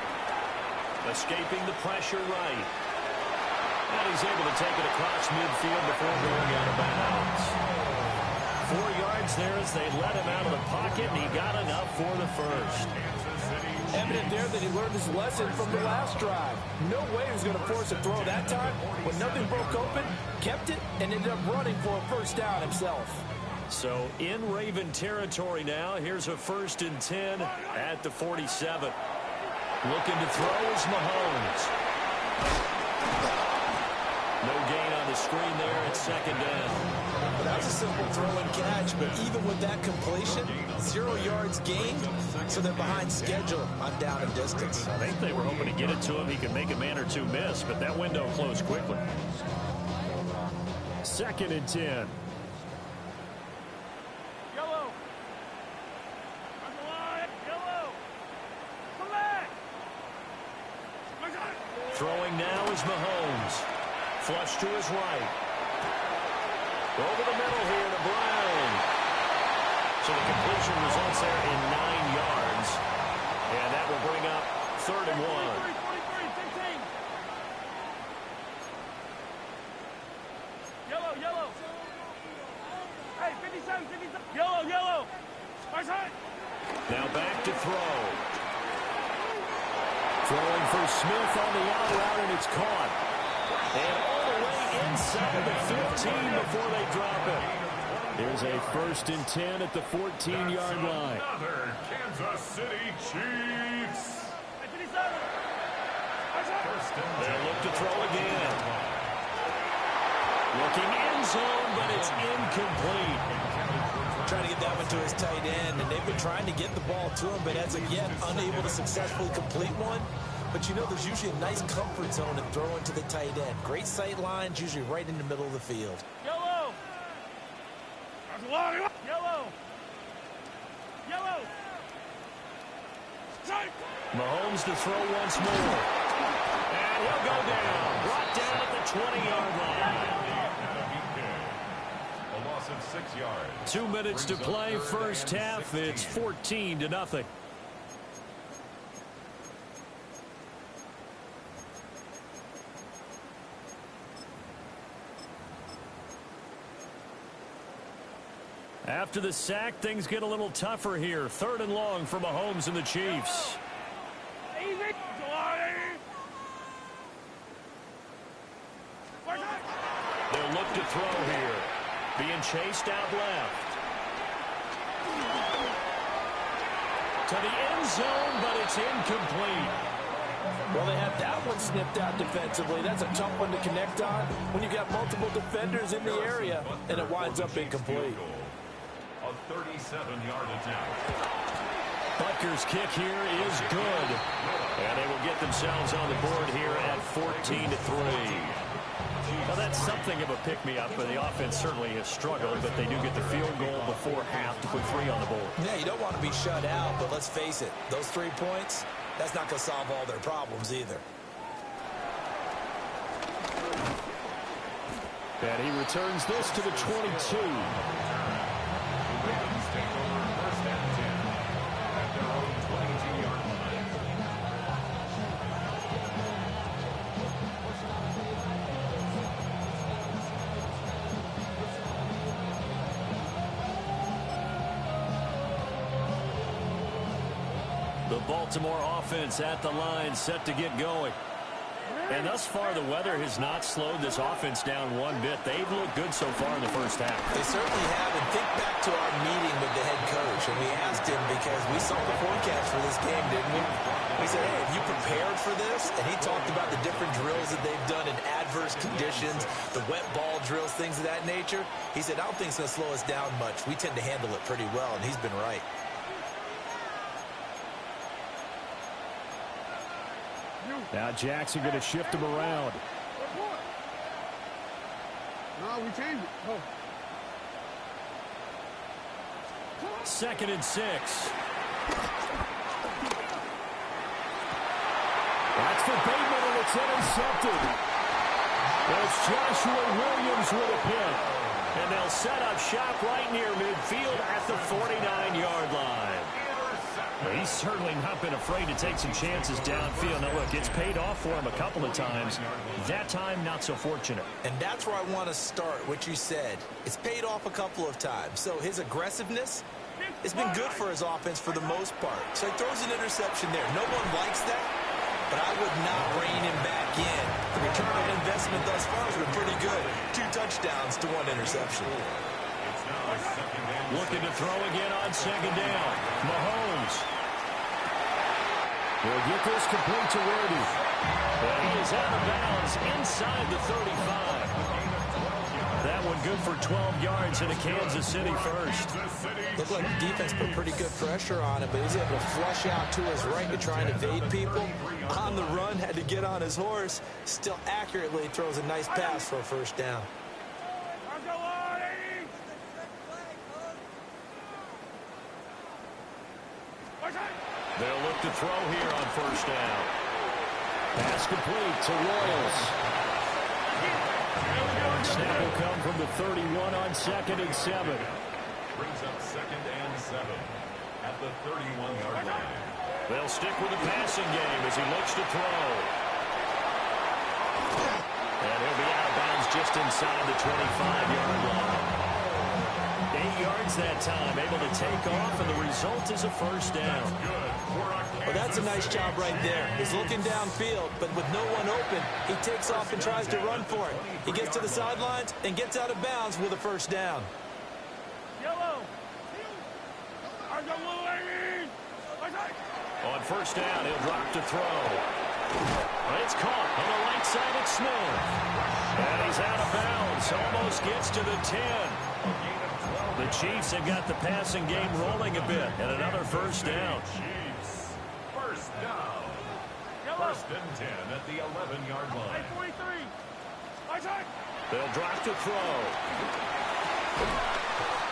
Escaping the pressure right. And he's able to take it across midfield before going out of bounds. 4 yards there as they let him out of the pocket, and he got enough for the first. Evident there that he learned his lesson from the last drive. No way he was going to force a throw that time. When nothing broke open, kept it, and ended up running for a first down himself. So in Raven territory now, here's a 1st and 10 at the 47. Looking to throw is Mahomes. No gain on the screen there at 2nd down. Well, that was a simple throw and catch, but even with that completion, 0 yards gained, so they're behind schedule on down and distance. I think they were hoping to get it to him. He could make a man or two miss, but that window closed quickly. 2nd and 10. Throwing now is Mahomes. Flush to his right. Over the middle here to Brown. So the completion results there in 9 yards. And that will bring up 3rd and 1. Yellow. Hey, 57. Yellow. Now back to throw. Throwing for Smith on the out route, and it's caught. And all the way inside the 15 before they drop it. Here's a 1st and 10 at the 14-yard line. Another Kansas City Chiefs. They'll look to throw again. Looking end zone, but it's incomplete. Trying to get that one to his tight end, and they've been trying to get the ball to him, but as of yet, unable to successfully complete one. But you know, there's usually a nice comfort zone in throwing to the tight end. Great sight lines, usually right in the middle of the field. Yellow. Mahomes to throw once more. And he'll go down. Brought down at the 20-yard line. A loss of 6 yards. 2 minutes to play, first half. It's 14-0. After the sack, things get a little tougher here. 3rd and long for Mahomes and the Chiefs. They'll look to throw here. Being chased out left. To the end zone, but it's incomplete. Well, they have that one snipped out defensively. That's a tough one to connect on when you got multiple defenders in the area, and it winds up incomplete. A 37-yard attempt. Butker's kick here is good. And they will get themselves on the board here at 14-3. Well, that's something of a pick-me-up, but the offense certainly has struggled, but they do get the field goal before half to put 3 on the board. Yeah, you don't want to be shut out, but let's face it, those 3 points, that's not going to solve all their problems either. And he returns this to the 22. The Baltimore offense at the line, set to get going. And thus far, the weather has not slowed this offense down one bit. They've looked good so far in the first half. They certainly have, and think back to our meeting with the head coach, and we asked him because we saw the forecast for this game, didn't we? We said, hey, have you prepared for this? And he talked about the different drills that they've done in adverse conditions, the wet ball drills, things of that nature. He said, I don't think it's going to slow us down much. We tend to handle it pretty well, and he's been right. Now Jackson going to shift him around. No, we changed it. Oh. 2nd and 6. That's for Bateman, and it's intercepted. It's Joshua Williams with a pick. And they'll set up shop right near midfield at the 49-yard line. He's certainly not been afraid to take some chances downfield. Now, look, it's paid off for him a couple of times. That time, not so fortunate. And that's where I want to start, what you said. It's paid off a couple of times. So his aggressiveness has been good for his offense for the most part. So he throws an interception there. No one likes that, but I would not rein him back in. The return on investment thus far has been pretty good. 2 touchdowns to 1 interception. Looking to throw again on 2nd down. Mahomes. Will get this complete to Worthy. And he is out of bounds inside the 35. That one good for 12 yards and a Kansas City first. Looked like the defense put pretty good pressure on him, but he was able to flush out to his right to try and evade people. On the run, had to get on his horse. Still accurately throws a nice pass for a 1st down. They'll look to throw here on 1st down. Pass complete to Royals. Snap will come from the 31 on 2nd and 7. Brings up 2nd and 7 at the 31-yard line. They'll stick with the passing game as he looks to throw. And he'll be out of bounds just inside the 25-yard line. 8 yards that time, able to take off, and the result is a first down. Well, that's a nice job right there. He's looking downfield, but with no one open, he takes off and tries to run for it. He gets to the sidelines and gets out of bounds with a first down. On first down, he'll drop to throw. It's caught on the right side at Smith. And he's out of bounds. Almost gets to the 10. The Chiefs have got the passing game rolling a bit. And another first down. Chiefs, first down. First and 10 at the 11-yard line. They'll drop to throw.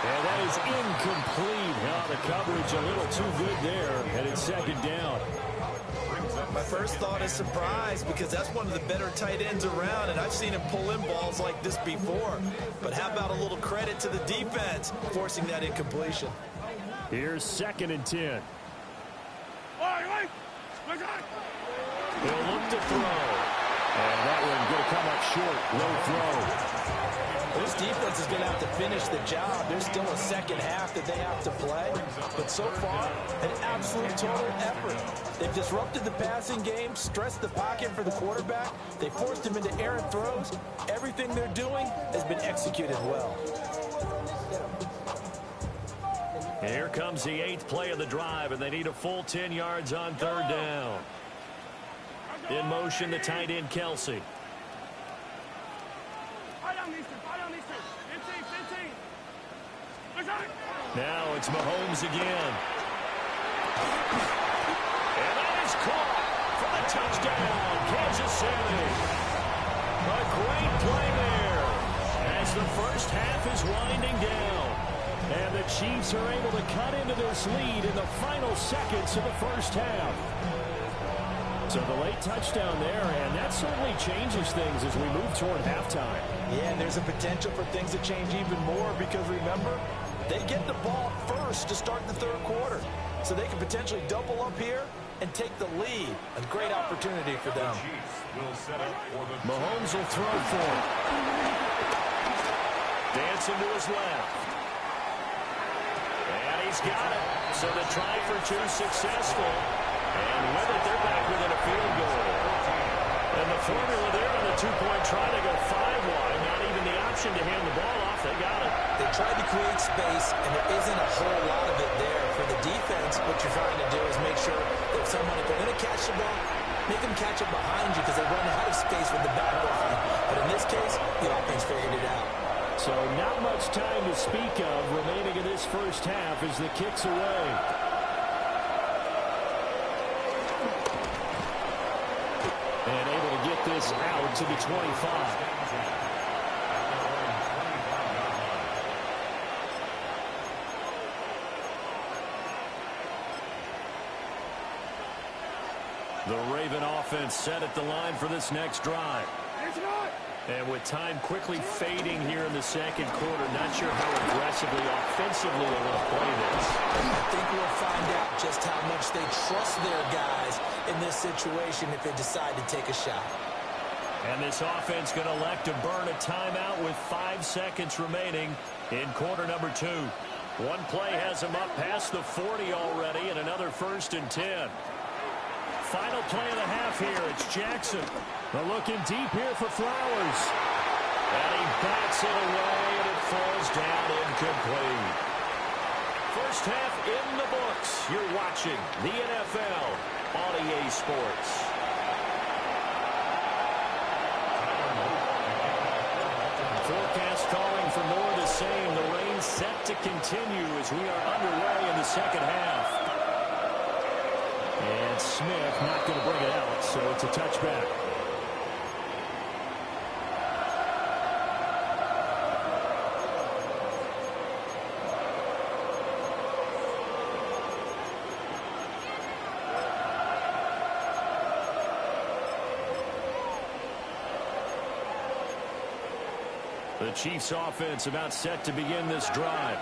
And that is incomplete. The coverage a little too good there. And it's second down. My first thought is surprise, because that's one of the better tight ends around, and I've seen him pull in balls like this before. But how about a little credit to the defense forcing that incompletion? Here's 2nd and 10. He'll look to throw. And that one going to come up short. Low throw. This defense is going to have to finish the job. There's still a second half that they have to play. But so far, an absolute total effort. They've disrupted the passing game, stressed the pocket for the quarterback. They forced him into errant throws. Everything they're doing has been executed well. Here comes the 8th play of the drive, and they need a full 10 yards on third down. In motion, the tight end, Kelsey. Now it's Mahomes again. And that is caught for the touchdown, Kansas City. A great play there as the first half is winding down. And the Chiefs are able to cut into this lead in the final seconds of the first half. So the late touchdown there, and that certainly changes things as we move toward halftime. Yeah, and there's a potential for things to change even more, because remember, they get the ball first to start the third quarter. So they can potentially double up here and take the lead. A great opportunity for them. Mahomes will throw for it. Dancing to his left. And he's got it. So the try for two successful. And with it, they're back within a field goal. And the formula there on the two-point try to go 5 wide. Not even the option to hand the ball off. They got it. They tried to create space, and there isn't a whole lot of it there. For the defense, what you're trying to do is make sure that someone, if they're going to catch the ball, make them catch it behind you, because they run out of space with the back line. But in this case, the offense figured it out. So not much time to speak of remaining in this first half as the kick's away. And able to get this out to the 25. The Raven offense set at the line for this next drive. And with time quickly fading here in the second quarter, not sure how aggressively, offensively they want to play this. I think we'll find out just how much they trust their guys in this situation if they decide to take a shot. And this offense going to elect to burn a timeout with 5 seconds remaining in quarter number 2. One play has them up past the 40 already, and another 1st and 10. Final play of the half here. It's Jackson. They're looking deep here for Flowers. And he bats it away, and it falls down incomplete. First half in the books. You're watching the NFL on EA Sports. Forecast calling for more of the same. The rain set to continue as we are underway in the second half. And Smith not going to bring it out, so it's a touchback. The Chiefs offense about set to begin this drive.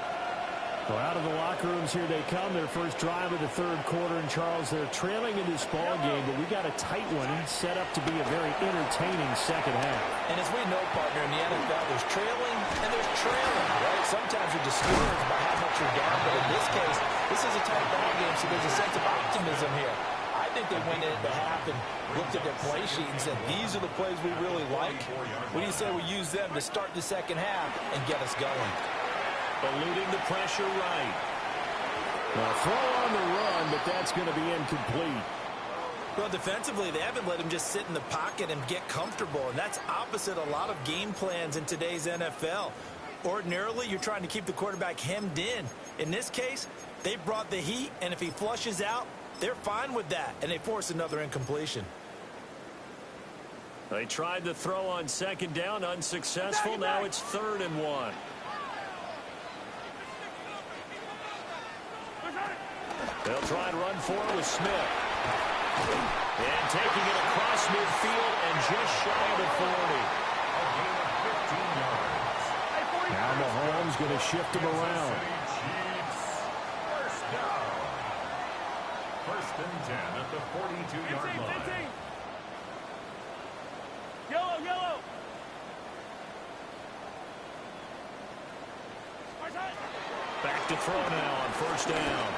Well, out of the locker rooms here they come. Their first drive of the third quarter. And, Charles, they're trailing in this ball game, but we got a tight one set up to be a very entertaining second half. And as we know, partner, in the NFL, there's trailing and there's trailing, right? Sometimes you're discouraged by how much you're down, but in this case, this is a tight ball game, so there's a sense of optimism here. I think they went into half and looked at their play sheet and said, these are the plays we really like. What do you say we use them to start the second half and get us going? Eluding the pressure right. Well, throw on the run, but that's going to be incomplete. Well, defensively, they haven't let him just sit in the pocket and get comfortable, and that's opposite a lot of game plans in today's NFL. Ordinarily, you're trying to keep the quarterback hemmed in. In this case, they brought the heat, and if he flushes out, they're fine with that, and they force another incompletion. They tried to throw on second down, unsuccessful. Now it's 3rd and 1. They'll try and run for it with Smith. And taking it across midfield and just shy of the 40. A gain of 15 yards. Now Mahomes going to shift him around. Chiefs. First down. 1st and 10 at the 42-yard line. Yellow, yellow. Back to throw now on 1st down.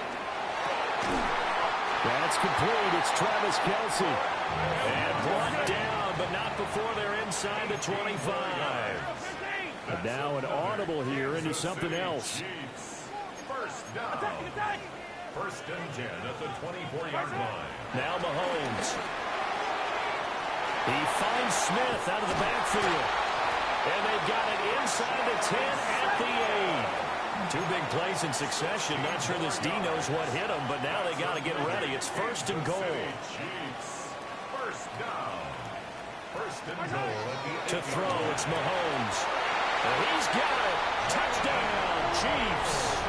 That's complete. It's Travis Kelce. And brought down, but not before they're inside the 25. And now an audible here into something else. First down. 1st and 10 at the 24-yard line. Now Mahomes. He finds Smith out of the backfield. And they've got it inside the 10 at the 8. 2 big plays in succession. Not sure this D knows what hit him, but now they got to get ready. It's 1st and goal. Chiefs. First down. 1st and goal at the To throw, it's Mahomes. And he's got it. Touchdown, Chiefs.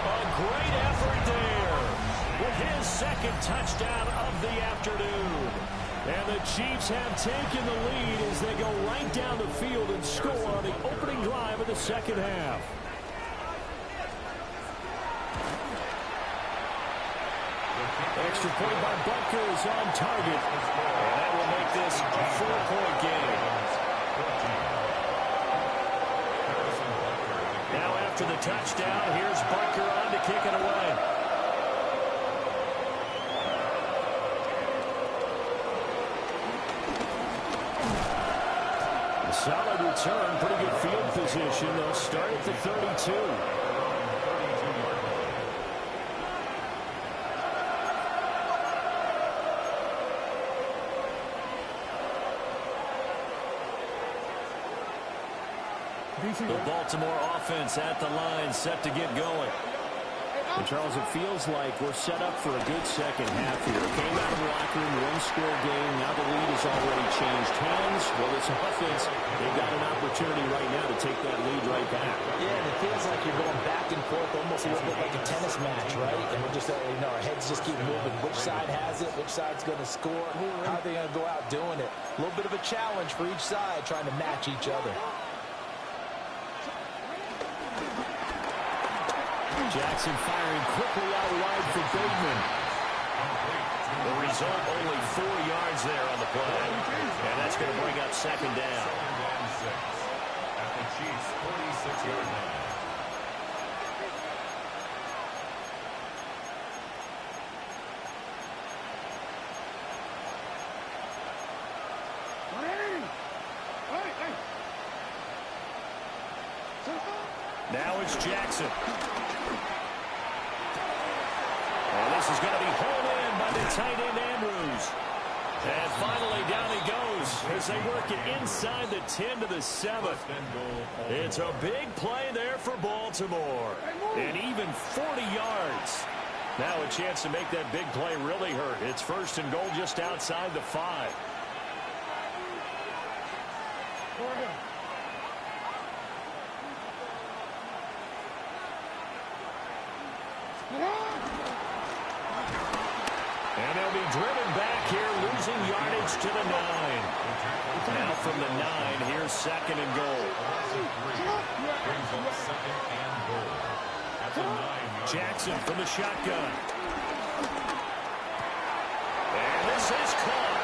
A great effort there with his 2nd touchdown of the afternoon. And the Chiefs have taken the lead as they go right down the field and score on the opening drive of the second half. Extra point by Butker is on target. And that will make this a 4-point game. Now after the touchdown, here's Butker on to kick it away. A solid return, pretty good field position. They'll start at the 32. The Baltimore offense at the line, set to get going. And Charles, it feels like we're set up for a good second half here. Came out of the locker room, 1-score game. Now the lead has already changed hands. Well, this offense, they've got an opportunity right now to take that lead right back. Yeah, and it feels like you're going back and forth, almost a little bit like a tennis match, right? And we're just, our heads just keep moving. Which side has it? Which side's going to score? How are they going to go out doing it? A little bit of a challenge for each side, trying to match each other. Jackson firing quickly out wide for Bateman. The result, only 4 yards there on the play. And that's going to bring up 2nd down. 2nd and 6 at the Chiefs' 46-yard line. Now it's Jackson. And this is going to be hauled in by the tight end Andrews. And finally down he goes as they work it inside the 10 to the 7. It's a big play there for Baltimore. And even 40 yards. Now a chance to make that big play really hurt. It's 1st and goal just outside the 5. And they'll be driven back here, losing yardage to the 9. Now from the 9. Here's second and goal. Brings up second and goal at the 9-yard. Jackson from the shotgun. And this is caught.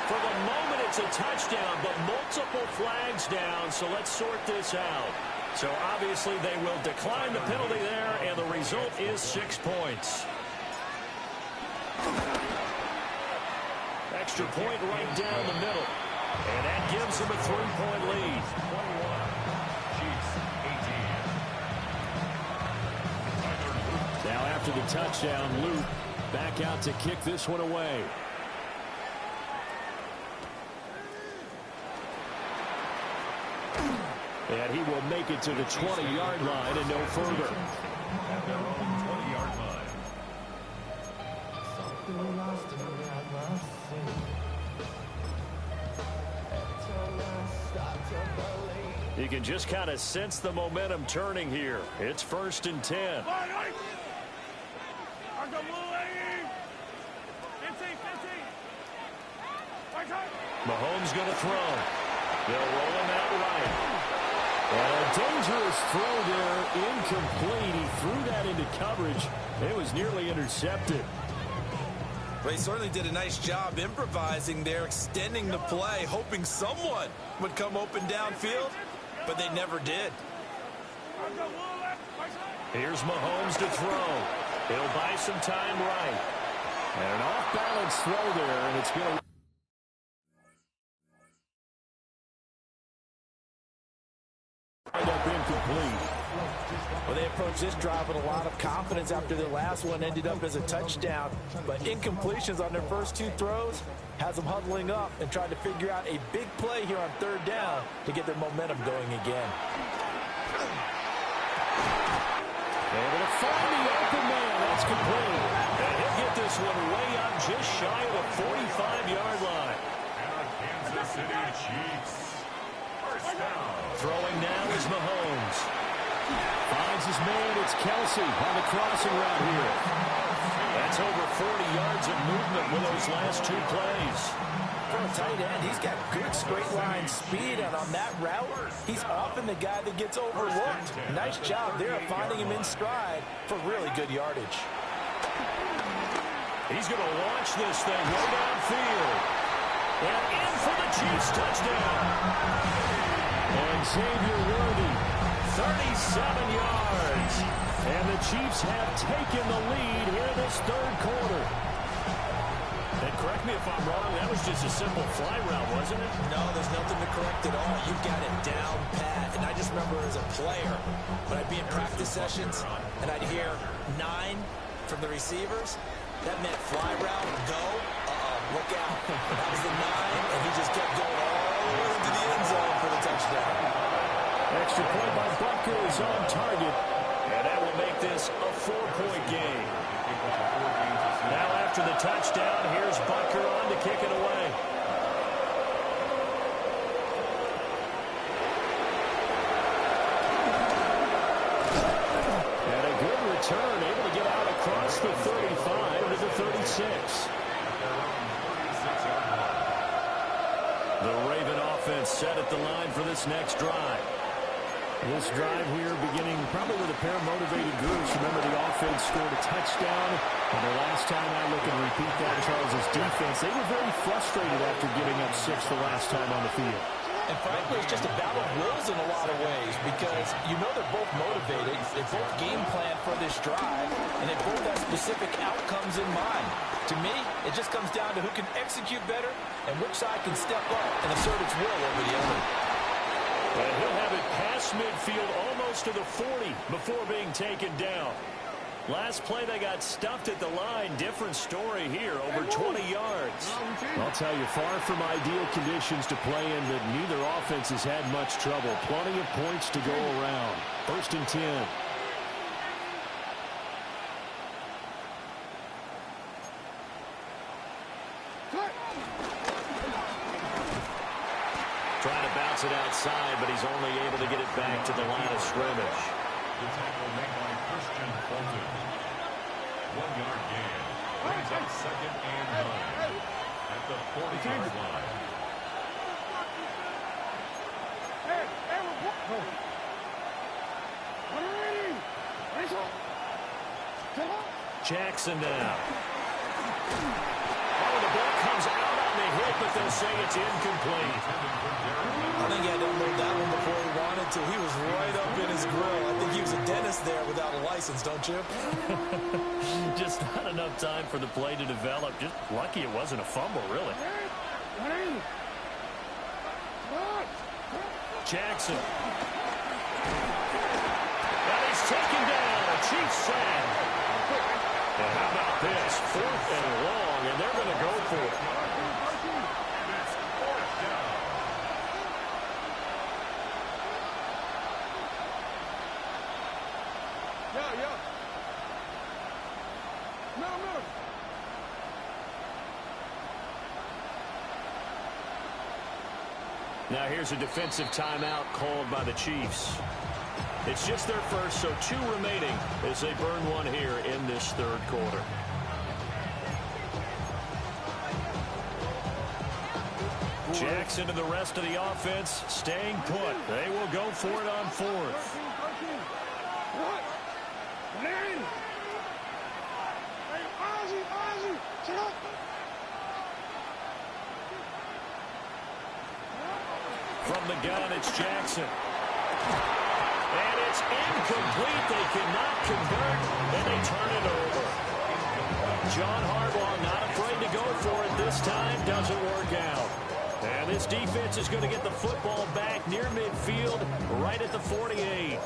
For the moment, it's a touchdown, but multiple flags down, so let's sort this out. So obviously they will decline the penalty there, and the result is 6 points. Extra point right down the middle. And that gives them a 3-point lead. 21. Chiefs 18. Now after the touchdown, Luke back out to kick this one away. And he will make it to the 20-yard line and no further. At their own 20-yard line. You can just kind of sense the momentum turning here. It's 1st and 10. Mahomes going to throw. They'll roll him out right. And a dangerous throw there, incomplete. He threw that into coverage. It was nearly intercepted. Well, he certainly did a nice job improvising there, extending the play, hoping someone would come open downfield, but they never did. Here's Mahomes to throw. He'll buy some time right. And an off-balance throw there, and it's going to... up incomplete. Well, they approached this drive with a lot of confidence after their last one ended up as a touchdown. But incompletions on their first 2 throws has them huddling up and trying to figure out a big play here on 3rd down to get their momentum going again. Able to find the open man. That's complete. And he'll get this one way up just shy of the 45-yard line. And our Kansas City Chiefs. First down. Throwing now is Mahomes. Finds his man. It's Kelsey on the crossing route here. That's over 40 yards of movement with those last 2 plays. For a tight end, he's got good straight line speed, and on that route, he's often the guy that gets overlooked. Nice job there of finding him in stride for really good yardage. He's going to launch this thing way downfield. And in for the Chiefs touchdown. And Xavier Worthy, 37 yards. And the Chiefs have taken the lead here this 3rd quarter. And correct me if I'm wrong, that was just a simple fly route, wasn't it? No, there's nothing to correct at all. You've got it down pat. And I just remember as a player, when I'd be in practice sessions, and I'd hear 9 from the receivers, that meant fly route, go, look out. That was the 9, and he just kept going all the way into the end zone for the touchdown. Extra point by Butker is on target. And that will make this a 4-point game. Now after the touchdown, here's Butker on to kick it away. And a good return, able to get out across the 35 to the 36. The Raven offense set at the line for this next drive. This drive here beginning probably with a pair of motivated groups. Remember, the offense scored a touchdown. And the last time I look and repeat that, Charles' defense, they were very frustrated after giving up 6 the last time on the field. And frankly, it's just a battle of wills in a lot of ways because you know they're both motivated. They both game plan for this drive, and they both have specific outcomes in mind. To me, it just comes down to who can execute better and which side can step up and assert its will over the other. And he'll have it past midfield almost to the 40 before being taken down. Last play, they got stuffed at the line. Different story here, over 20 yards. I'll tell you, far from ideal conditions to play in, but neither offense has had much trouble. Plenty of points to go around. 1st and 10. Trying to bounce it outside, but he's only able to get it back to the line of scrimmage. The tackle made by Christian Fulton. 1-yard gain. Brings up 2nd and 9 at the 40-yard line. Jackson now. Oh, the ball comes out on the hit, but they'll say it's incomplete. I think he had to unload that one before he wanted to. He was right up in his grill. I think he was a dentist there without a license, don't you? Just not enough time for the play to develop. Just lucky it wasn't a fumble, really. Jackson. And he's taken down. A Chiefs sack. And how about this? 4th and long, and they're going to go for it. Now here's a defensive timeout called by the Chiefs. It's just their first, so 2 remaining as they burn one here in this 3rd quarter. Jackson and the rest of the offense staying put. They will go for it on 4th. From the gun, it's Jackson. And it's incomplete. They cannot convert, and they turn it over. John Harbaugh not afraid to go for it this time. Doesn't work out. And this defense is going to get the football back near midfield, right at the 48.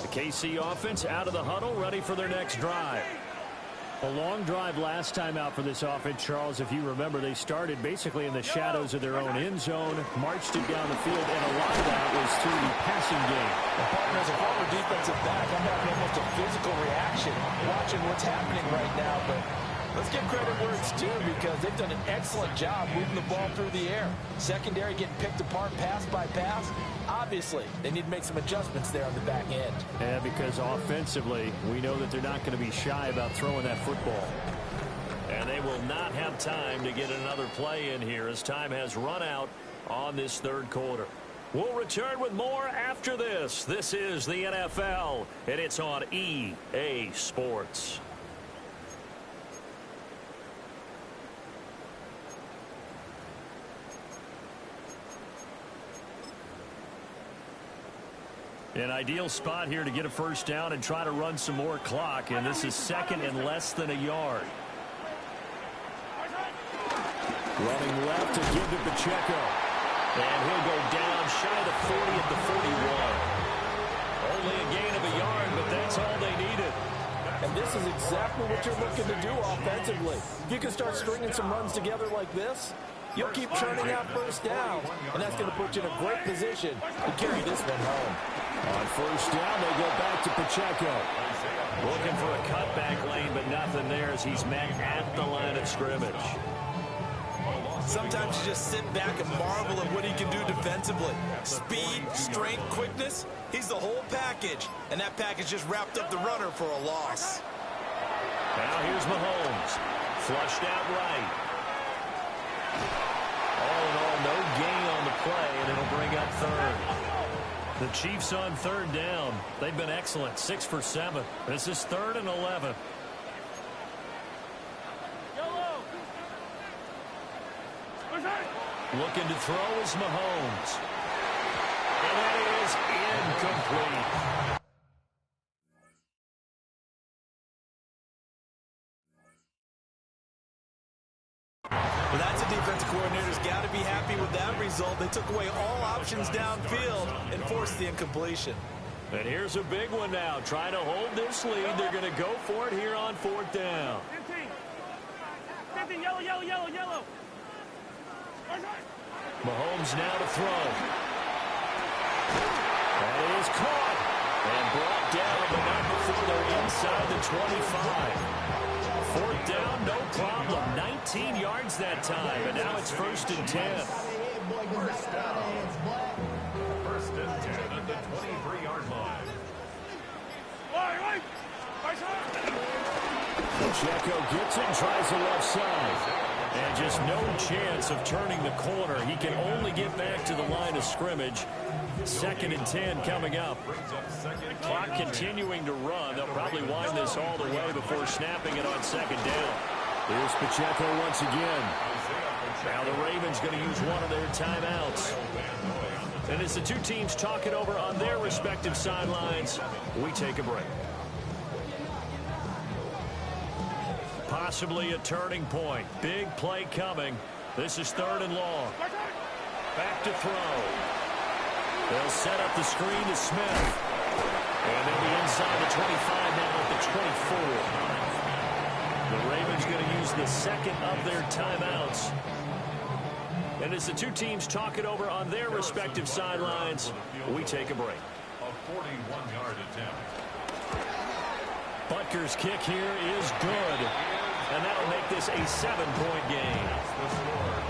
The KC offense out of the huddle, ready for their next drive. A long drive last time out for this offense, Charles. If you remember, they started basically in the shadows of their own end zone, marched it down the field, and a lot of that was through the passing game. Well, partner, as a former defensive back, I'm having almost a physical reaction watching what's happening right now. But let's give credit where it's due, because they've done an excellent job moving the ball through the air. Secondary getting picked apart pass by pass. Obviously, they need to make some adjustments there on the back end. Yeah, because offensively, we know that they're not going to be shy about throwing that football. And they will not have time to get another play in here as time has run out on this 3rd quarter. We'll return with more after this. This is the NFL, and it's on EA Sports. An ideal spot here to get a first down and try to run some more clock, and this is 2nd and less than a yard. Running left to give to Pacheco. And he'll go down shy of the 40 at the 41. Only a gain of a yard, but that's all they needed. And this is exactly what you're looking to do offensively. If you can start stringing some runs together like this, you'll keep churning out first downs, and that's going to put you in a great position to carry this one home. On first down, they go back to Pacheco. Looking for a cutback lane, but nothing there as he's met at the line of scrimmage. Sometimes you just sit back and marvel at what he can do defensively. Speed, strength, quickness, he's the whole package. And that package just wrapped up the runner for a loss. Now here's Mahomes. Flushed out right. All in all, no gain on the play, and it'll bring up 3rd. The Chiefs on 3rd down. They've been excellent, 6 for 7. This is 3rd and 11. Looking to throw is Mahomes. And that is incomplete. Well, that's a defensive coordinator's got to be happy with that result. They took away all options downfield and forced the incompletion. And here's a big one now. Trying to hold this lead. They're going to go for it here on 4th down. 15, yellow, yellow, yellow, yellow. Mahomes now to throw. That is caught and brought down, but not before they're inside the 25. 4th down, no problem. 19 yards that time, and now it's 1st and 10. First down. 1st and 10 at the 23-yard line. Pacheco gets it, tries the left side. And just no chance of turning the corner. He can only get back to the line of scrimmage. 2nd and 10 coming up. Clock continuing to run. They'll probably wind this all the way before snapping it on 2nd down. Here's Pacheco once again. Now the Ravens going to use one of their timeouts. And as the two teams talk it over on their respective sidelines, we take a break. Possibly a turning point. Big play coming. This is 3rd and long. Back to throw. They'll set up the screen to Smith. And they'll be inside the 25 now at the 24. The Ravens going to use the 2nd of their timeouts. And as the two teams talk it over on their respective sidelines, we take a break. A 41-yard attempt. Butker's kick here is good. And that'll make this a 7-point game.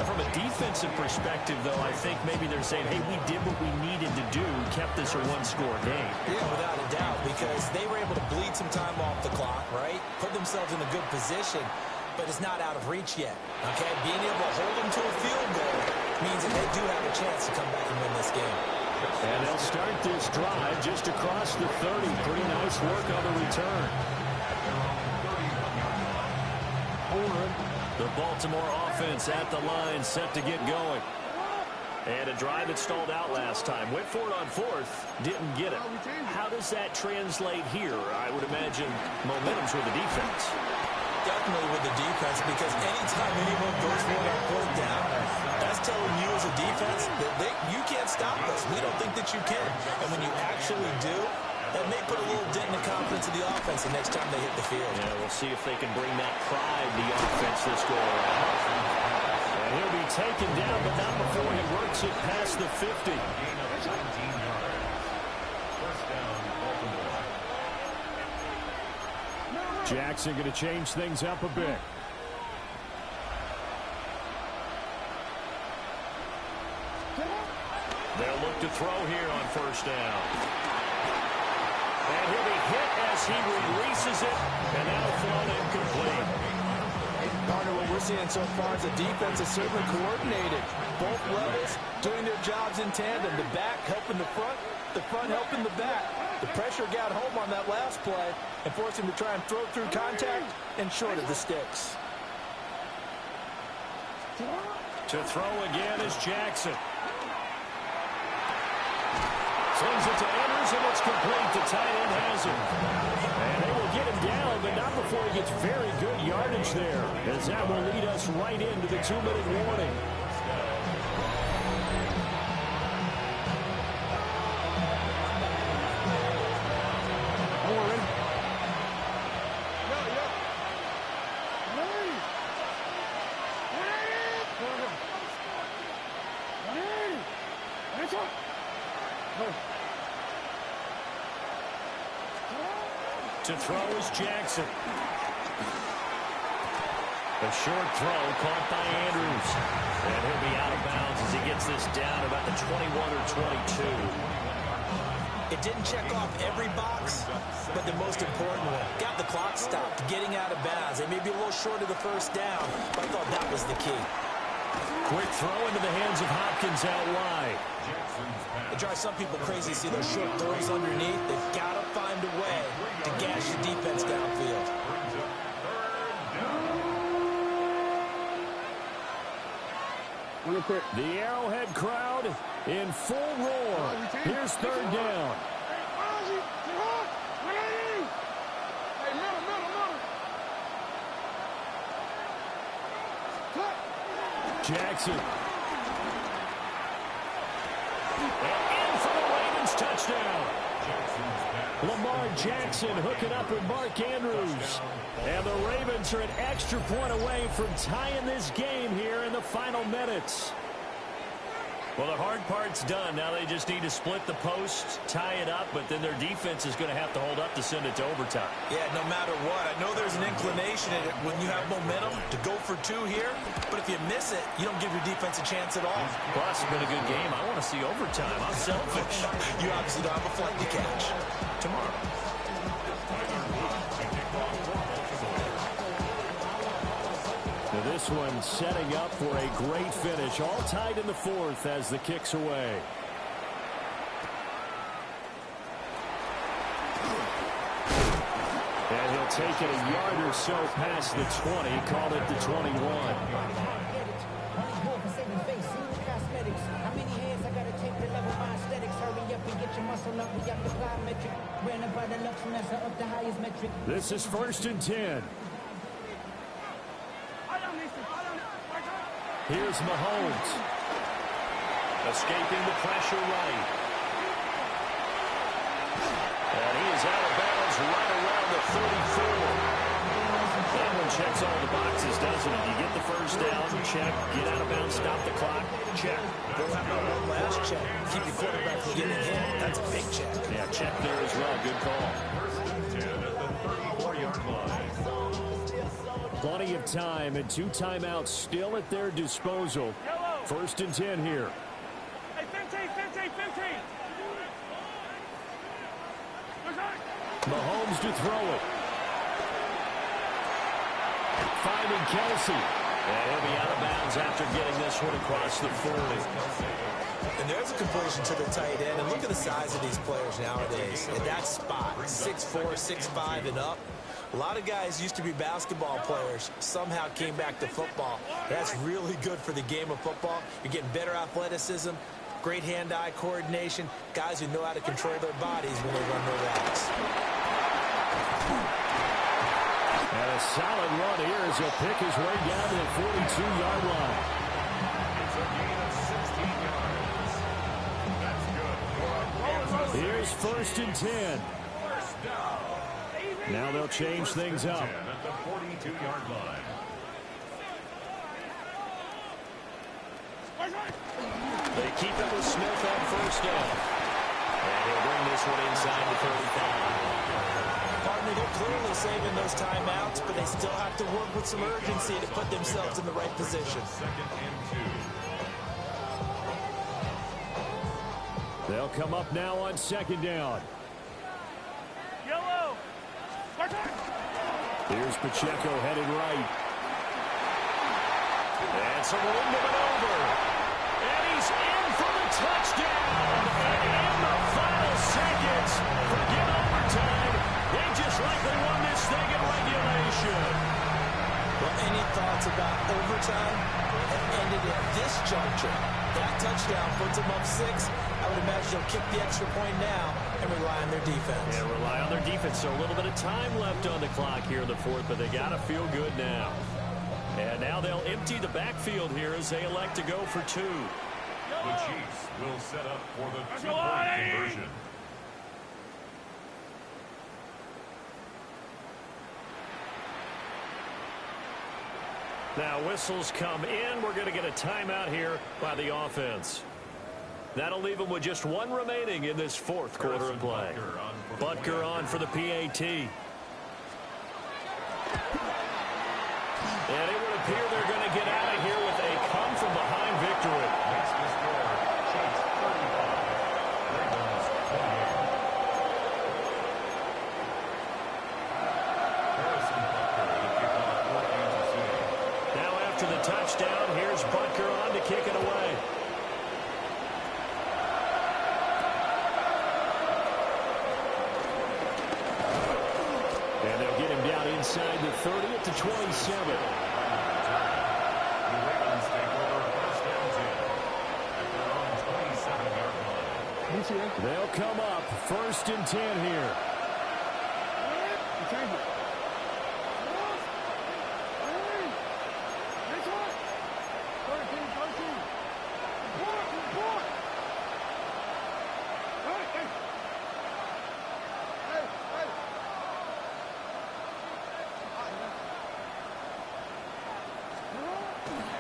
From a defensive perspective, though, I think maybe they're saying, hey, we did what we needed to do, kept this a one-score game. Yeah, without a doubt, because they were able to bleed some time off the clock, right? Put themselves in a good position, but it's not out of reach yet, okay? Being able to hold them to a field goal means that they do have a chance to come back and win this game. And they'll start this drive just across the 30. Pretty nice work on the return. The Baltimore offense at the line, set to get going. And a drive that stalled out last time. Went for it on 4th, didn't get it. How does that translate here? I would imagine momentum's with the defense. Definitely with the defense, because anytime anyone goes for it on 4th down, that's telling you as a defense that you can't stop us. We don't think that you can. And when you actually do, that may put a little dent in the confidence of the offense the next time they hit the field. Yeah, we'll see if they can bring that pride to the offense this go around. And he'll be taken down, but not before he works it past the 50. Jackson going to change things up a bit. They'll look to throw here on 1st down. And he'll be hit as he releases it, and that'll thrown incomplete. Partner, what we're seeing so far is the defense is certainly coordinated. Both levels doing their jobs in tandem. The back helping the front helping the back. The pressure got home on that last play and forced him to try and throw through contact and short of the sticks. To throw again is Jackson. Slings it to Andrews, and it's complete. The tight end has it. And they will get him down, but not before he gets very good yardage there, as that will lead us right into the 2-minute warning. To throw is Jackson. A short throw caught by Andrews. And he'll be out of bounds as he gets this down about the 21 or 22. It didn't check off every box, but the most important one. Got the clock stopped, getting out of bounds. They may be a little short of the 1st down, but I thought that was the key. Quick throw into the hands of Hopkins out wide. It drives some people crazy to see those short throws underneath. They've got to find a way to gash the defense downfield. The Arrowhead crowd in full roar. Here's 3rd down. Jackson. And in for the Ravens touchdown. Lamar Jackson hooking up with Mark Andrews. And the Ravens are an extra point away from tying this game here in the final minutes. Well, the hard part's done. Now they just need to split the post, tie it up, but then their defense is going to have to hold up to send it to overtime. Yeah, no matter what. I know there's an inclination in it when you have momentum to go for 2 here, but if you miss it, you don't give your defense a chance at all. Plus, it's been a good game. I want to see overtime. I'm selfish. You obviously don't have a flight to catch. Tomorrow. This one setting up for a great finish. All tied in the fourth as the kick's away. And he'll take it a yard or so past the 20. Called it the 21. This is 1st and 10. Here's Mahomes. Escaping the pressure right. And he is out of bounds right around the 34. That one checks all the boxes, doesn't it? You get the first down, check. Get out of bounds, stop the clock, check. Go have one last check. Keep your quarterback from getting hit. That's a big check. Yeah, check there as well. Good call. 1st and 10 at the 34-yard line. Plenty of time and 2 timeouts still at their disposal. 1st and 10 here. Hey, 15. Mahomes to throw it. Finding Kelsey. And he'll be out of bounds after getting this one across the 40. And there's a completion to the tight end. And look at the size of these players nowadays. At that spot, 6'4", 6'5", and up. A lot of guys used to be basketball players, somehow came back to football. That's really good for the game of football. You're getting better athleticism, great hand-eye coordination, guys who know how to control their bodies when they run their routes. And a solid run here as he'll pick his way down to the 42-yard line. It's a gain of 16 yards. That's good. Here's 1st and 10. First down. Now they'll change things up. At the 42-yard line. They keep it with Smith on 1st down. And he'll bring this one inside the 35. Partner, they're clearly saving those timeouts, but they still have to work with some urgency to put themselves in the right position. 2nd and 2. They'll come up now on 2nd down. Yellow. Here's Pacheco headed right. And some room to maneuver. And he's in for the touchdown. And in the final seconds, forget overtime. They just likely won this thing in regulation. Well, any thoughts about overtime? It ended at this juncture. That touchdown puts them up 6. I would imagine they'll kick the extra point now and rely on their defense. Yeah, rely on their defense. So a little bit of time left on the clock here in the 4th, but they got to feel good now. And now they'll empty the backfield here as they elect to go for 2. The Chiefs will set up for the 2-point conversion. Now whistles come in. We're going to get a timeout here by the offense. That'll leave them with just 1 remaining in this 4th quarter of play. Butker on for the PAT. And it would appear they're going to get out of here with a come-from-behind victory. Makes the score Chiefs 35, Ravens 28. Harrison Butker, the kickoff for Kansas City. Now after the touchdown, here's Butker on to kick it away. And they'll get him down inside the 30 at the 27. The Ravens take over 1st and 10 at their own 27-yard line. They'll come up 1st and 10 here.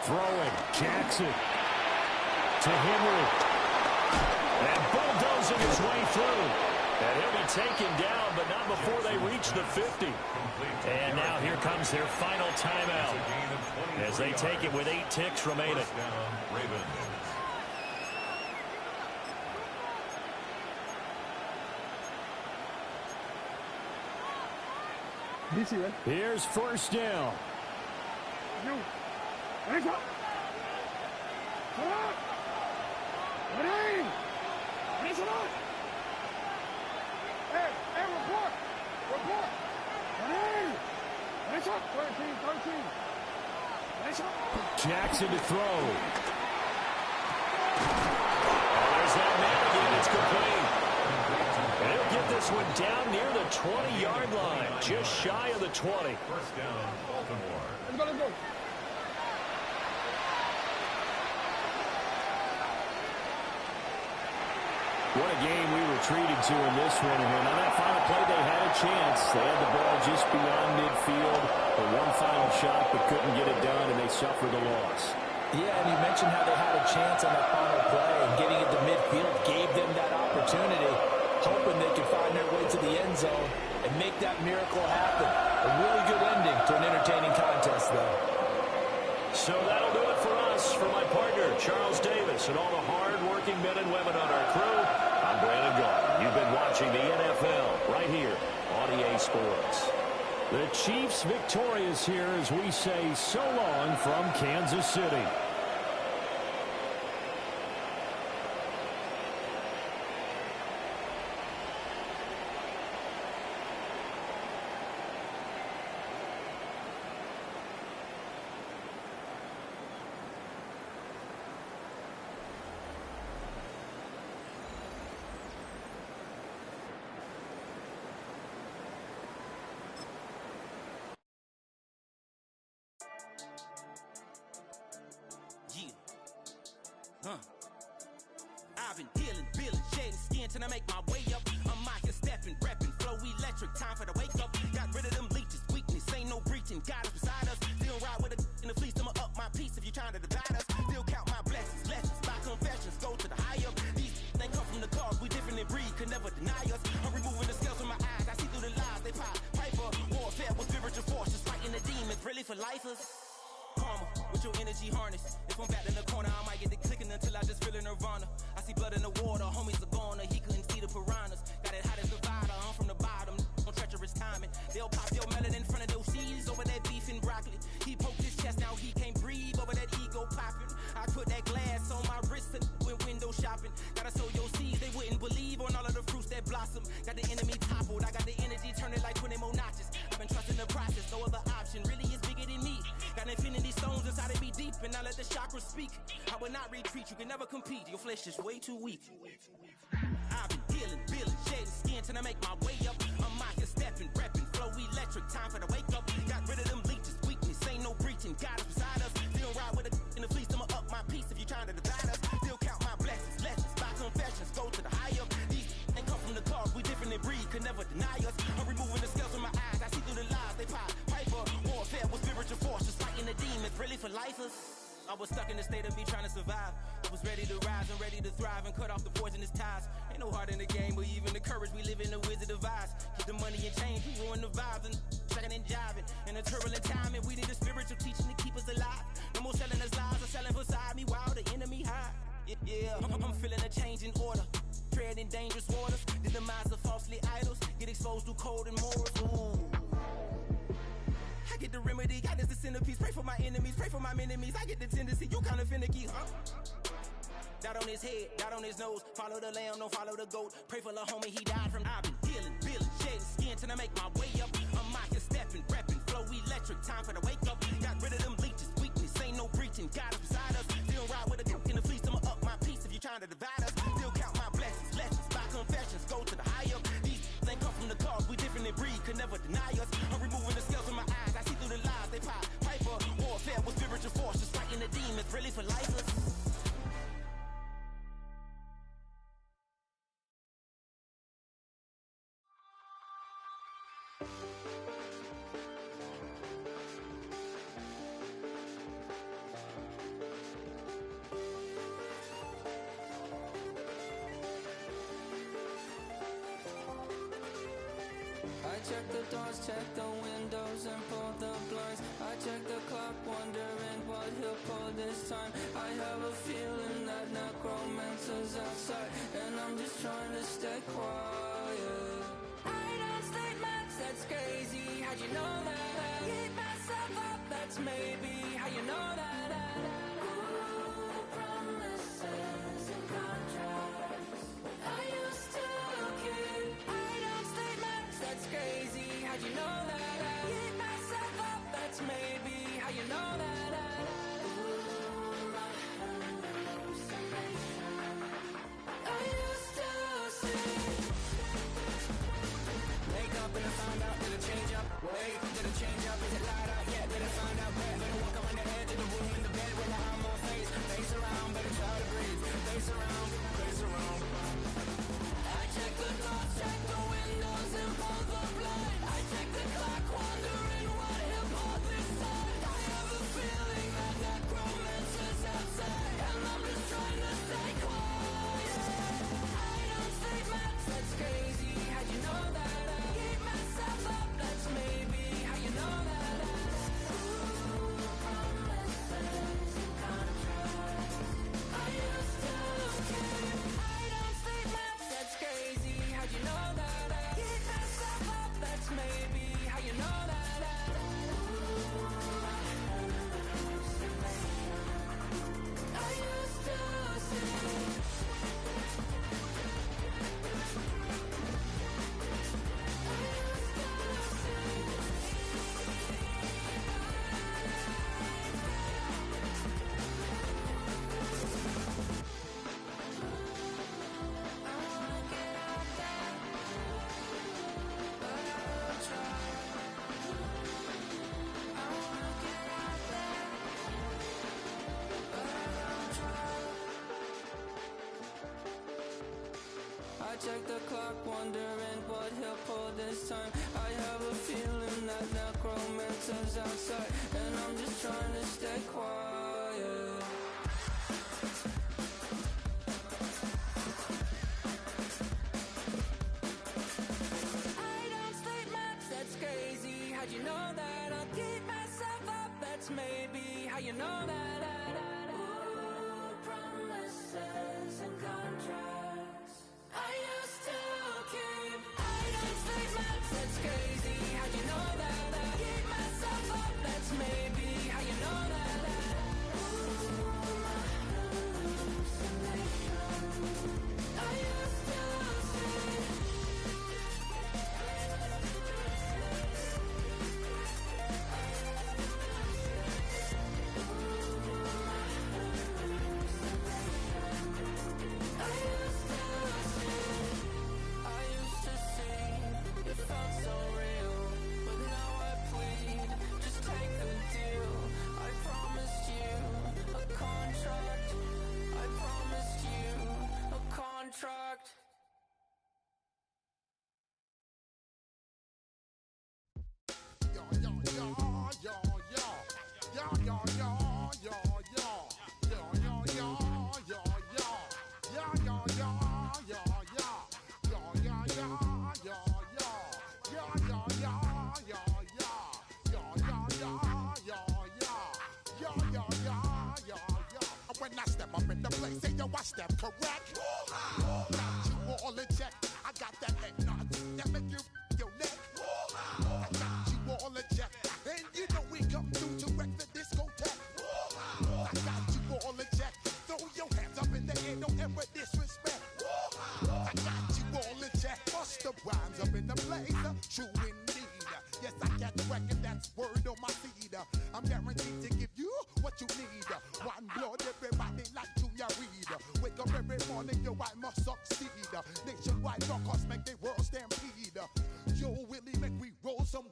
Throwing, Jackson to Henry. And bulldozing his way through. And he'll be taken down, but not before they reach the 50. And now here comes their final timeout as they take it with 8 ticks remaining. First down, Ravens. Here's 1st down. Jackson to throw. There's that man again. It's complete. And he'll get this one down near the 20-yard line, just shy of the 20. First down, Baltimore. Let's go. What a game we were treated to in this one. And on that final play, they had a chance. They had the ball just beyond midfield. The one final shot, but couldn't get it done, and they suffered a loss. Yeah, and you mentioned how they had a chance on that final play, and getting it to midfield gave them that opportunity, hoping they could find their way to the end zone and make that miracle happen. A really good ending to an entertaining contest, though. So that'll do it for us. For my partner, Charles Davis, and all the hard-working men and women on our crew, I'm Brandon Gaudin. You've been watching the NFL right here on EA Sports. The Chiefs victorious here as we say so long from Kansas City. I've been dealing, shedding skin till I make my way up. I'm out here stepping, repping, flow electric, time for the wake up. Got rid of them leeches, weakness, ain't no breaching. God is beside us, still ride with a in the fleece. I'ma up my piece if you trying to divide us. Still count my blessings, lessons, my confessions, go to the high up. These they come from the cars, we different in breed, could never deny us. I'm removing the scales from my eyes, I see through the lies, they pop. Piper, warfare with spiritual forces, fighting the demons, really for lifers. Karma, with your energy harness. If I'm back in the corner, I might get the clicking until I just feel a nirvana. I see blood in the water, homies are gone, he couldn't see the piranhas. Got it hot as Nevada, I'm from the bottom, no treacherous timing. They'll pop your melon in front of those seeds over that beef and broccoli. He poked his chest out, he can't breathe over that ego popping. I put that glass on my wrist and went window shopping. Gotta sow your seeds, they wouldn't believe on all of the fruits that blossom. Got the enemy toppled, I got the energy turning like 20 more notches. I've been trusting the process, no other option really is bigger than me. Got infinity stones inside of me deep, and I let the chakras speak. I will not retreat, you can never compete, your flesh is way too weak. I've been dealing, shedding skin till I make my way up. I'm out here stepping, repping, flow electric, time for the wake up. Got rid of them leeches, weakness, ain't no breaching. God is beside us, still ride with a in the fleece. I'ma up my piece if you trying to divide us. Still count my blessings, lessons, my confessions, go to the high up. These ain't come from the cars, we different in breed, could never deny us. I'm removing the scales from my eyes, I see through the lies, they pop. Piper, warfare with spiritual forces, fighting the demons, really for lifers. I was stuck in the state of me trying to survive. I was ready to rise and ready to thrive and cut off the poisonous ties. Ain't no heart in the game, but even the courage, we live in the wizard of Oz. Get the money and change, we ruin the vibes and tracking and jiving. In a turbulent time, and we need a spiritual teaching to keep us alive. No more selling us lies or selling beside me while the enemy hide. Yeah, I'm feeling a change in order. Treading dangerous waters, the demise of falsely idols. Get exposed through code and morals. Ooh. I get the remedy, God is the centerpiece. Pray for my enemies, pray for my enemies. I get the tendency, you kinda finicky, huh? Dot on his head, dot on his nose. Follow the lamb, don't follow the goat. Pray for the homie, he died from. I've been healing, shedding skin till I make my way up. I'm out here stepping, repping, flow electric, time for the wake up. Got rid of them leeches, weakness, ain't no breaching. God is beside us, still ride with a in the fleece. I'ma up my piece if you trying to divide us. Still count my blessings, lessons, my confessions, go to the high up. These ain't come from the cars, we different in breed, could never deny us. I'm removing the scales from my eyes, I see through the lies, they pop. Piper, warfare with spiritual forces, fighting the demons, really for lifers. I check the doors, check the windows, and pull the blinds. I check the clock, wondering what he'll pull this time. I have a feeling that necromancer's outside, and I'm just trying to stay quiet. I don't stay much, that's crazy. How'd you know that? Keep myself up, that's maybe how you know that. Promises and contracts I used to keep. I don't statements, that's crazy. How'd you know that? I beat myself up, that's maybe how you know that. My hallucination. I used to see. Wake up and I found out, did it change up? Wait, did it change up? Is it light out? Yeah, did I find out? Better walk around the edge of the room in the bed with my arm on face. Face around, better try to breathe. Face around, face around. I check the doors, check the windows and pull the blind. I check the clock, wondering what he'll pull this time. I have a feeling that necromancer's outside, and I'm just trying to stay quiet. I don't take maps, that's crazy. How'd you know that? I keep myself up, that's maybe how you know that. Promises and contracts I used to keep. I don't take maps, that's crazy. How'd you know that? I keep myself up, that's maybe how you know that. I used to see. I check the clock, wondering what he'll pull this time. I have a feeling that necromancer's outside, and I'm just trying to stay quiet. I don't sleep much, that's crazy. How'd you know that? I'll keep myself up, that's maybe how you know that. Ooh, promises and contracts I used to keep. I don't sleep much, that's crazy. How'd you know that? I keep myself up, that's maybe how you know that. Ooh, my hallucination I used to see. When I step up in the place, say yo, I step correct. Got you all in check. I got that head nod that make you your neck. I got you all in check, and you know we come through to wreck the discotheque. I got you all in check. Throw your hands up in the air, don't ever disrespect. I got you all in check. Bust the rhymes up in the blazer, true indeed. Yes, I got the record, that's word on my seed. I'm guaranteed to give you what you need. One blood, everybody like Junior Reed. Wake up every morning, yo, I must succeed. Nationwide rockers make the world stampede. Yo, Willie, make we roll some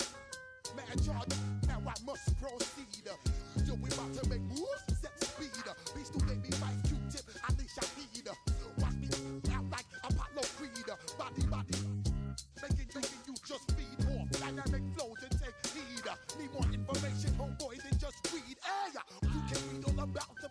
mad charge. Now I must proceed. Yo, we about to make moves, set speed. Beast to baby vice, Q-tip, Alicia Heed. Watch me out like Apollo Creed. Body, making you just feed more dynamic flows and take heed. Need more information, homeboy, than just read. Hey, you can read all about the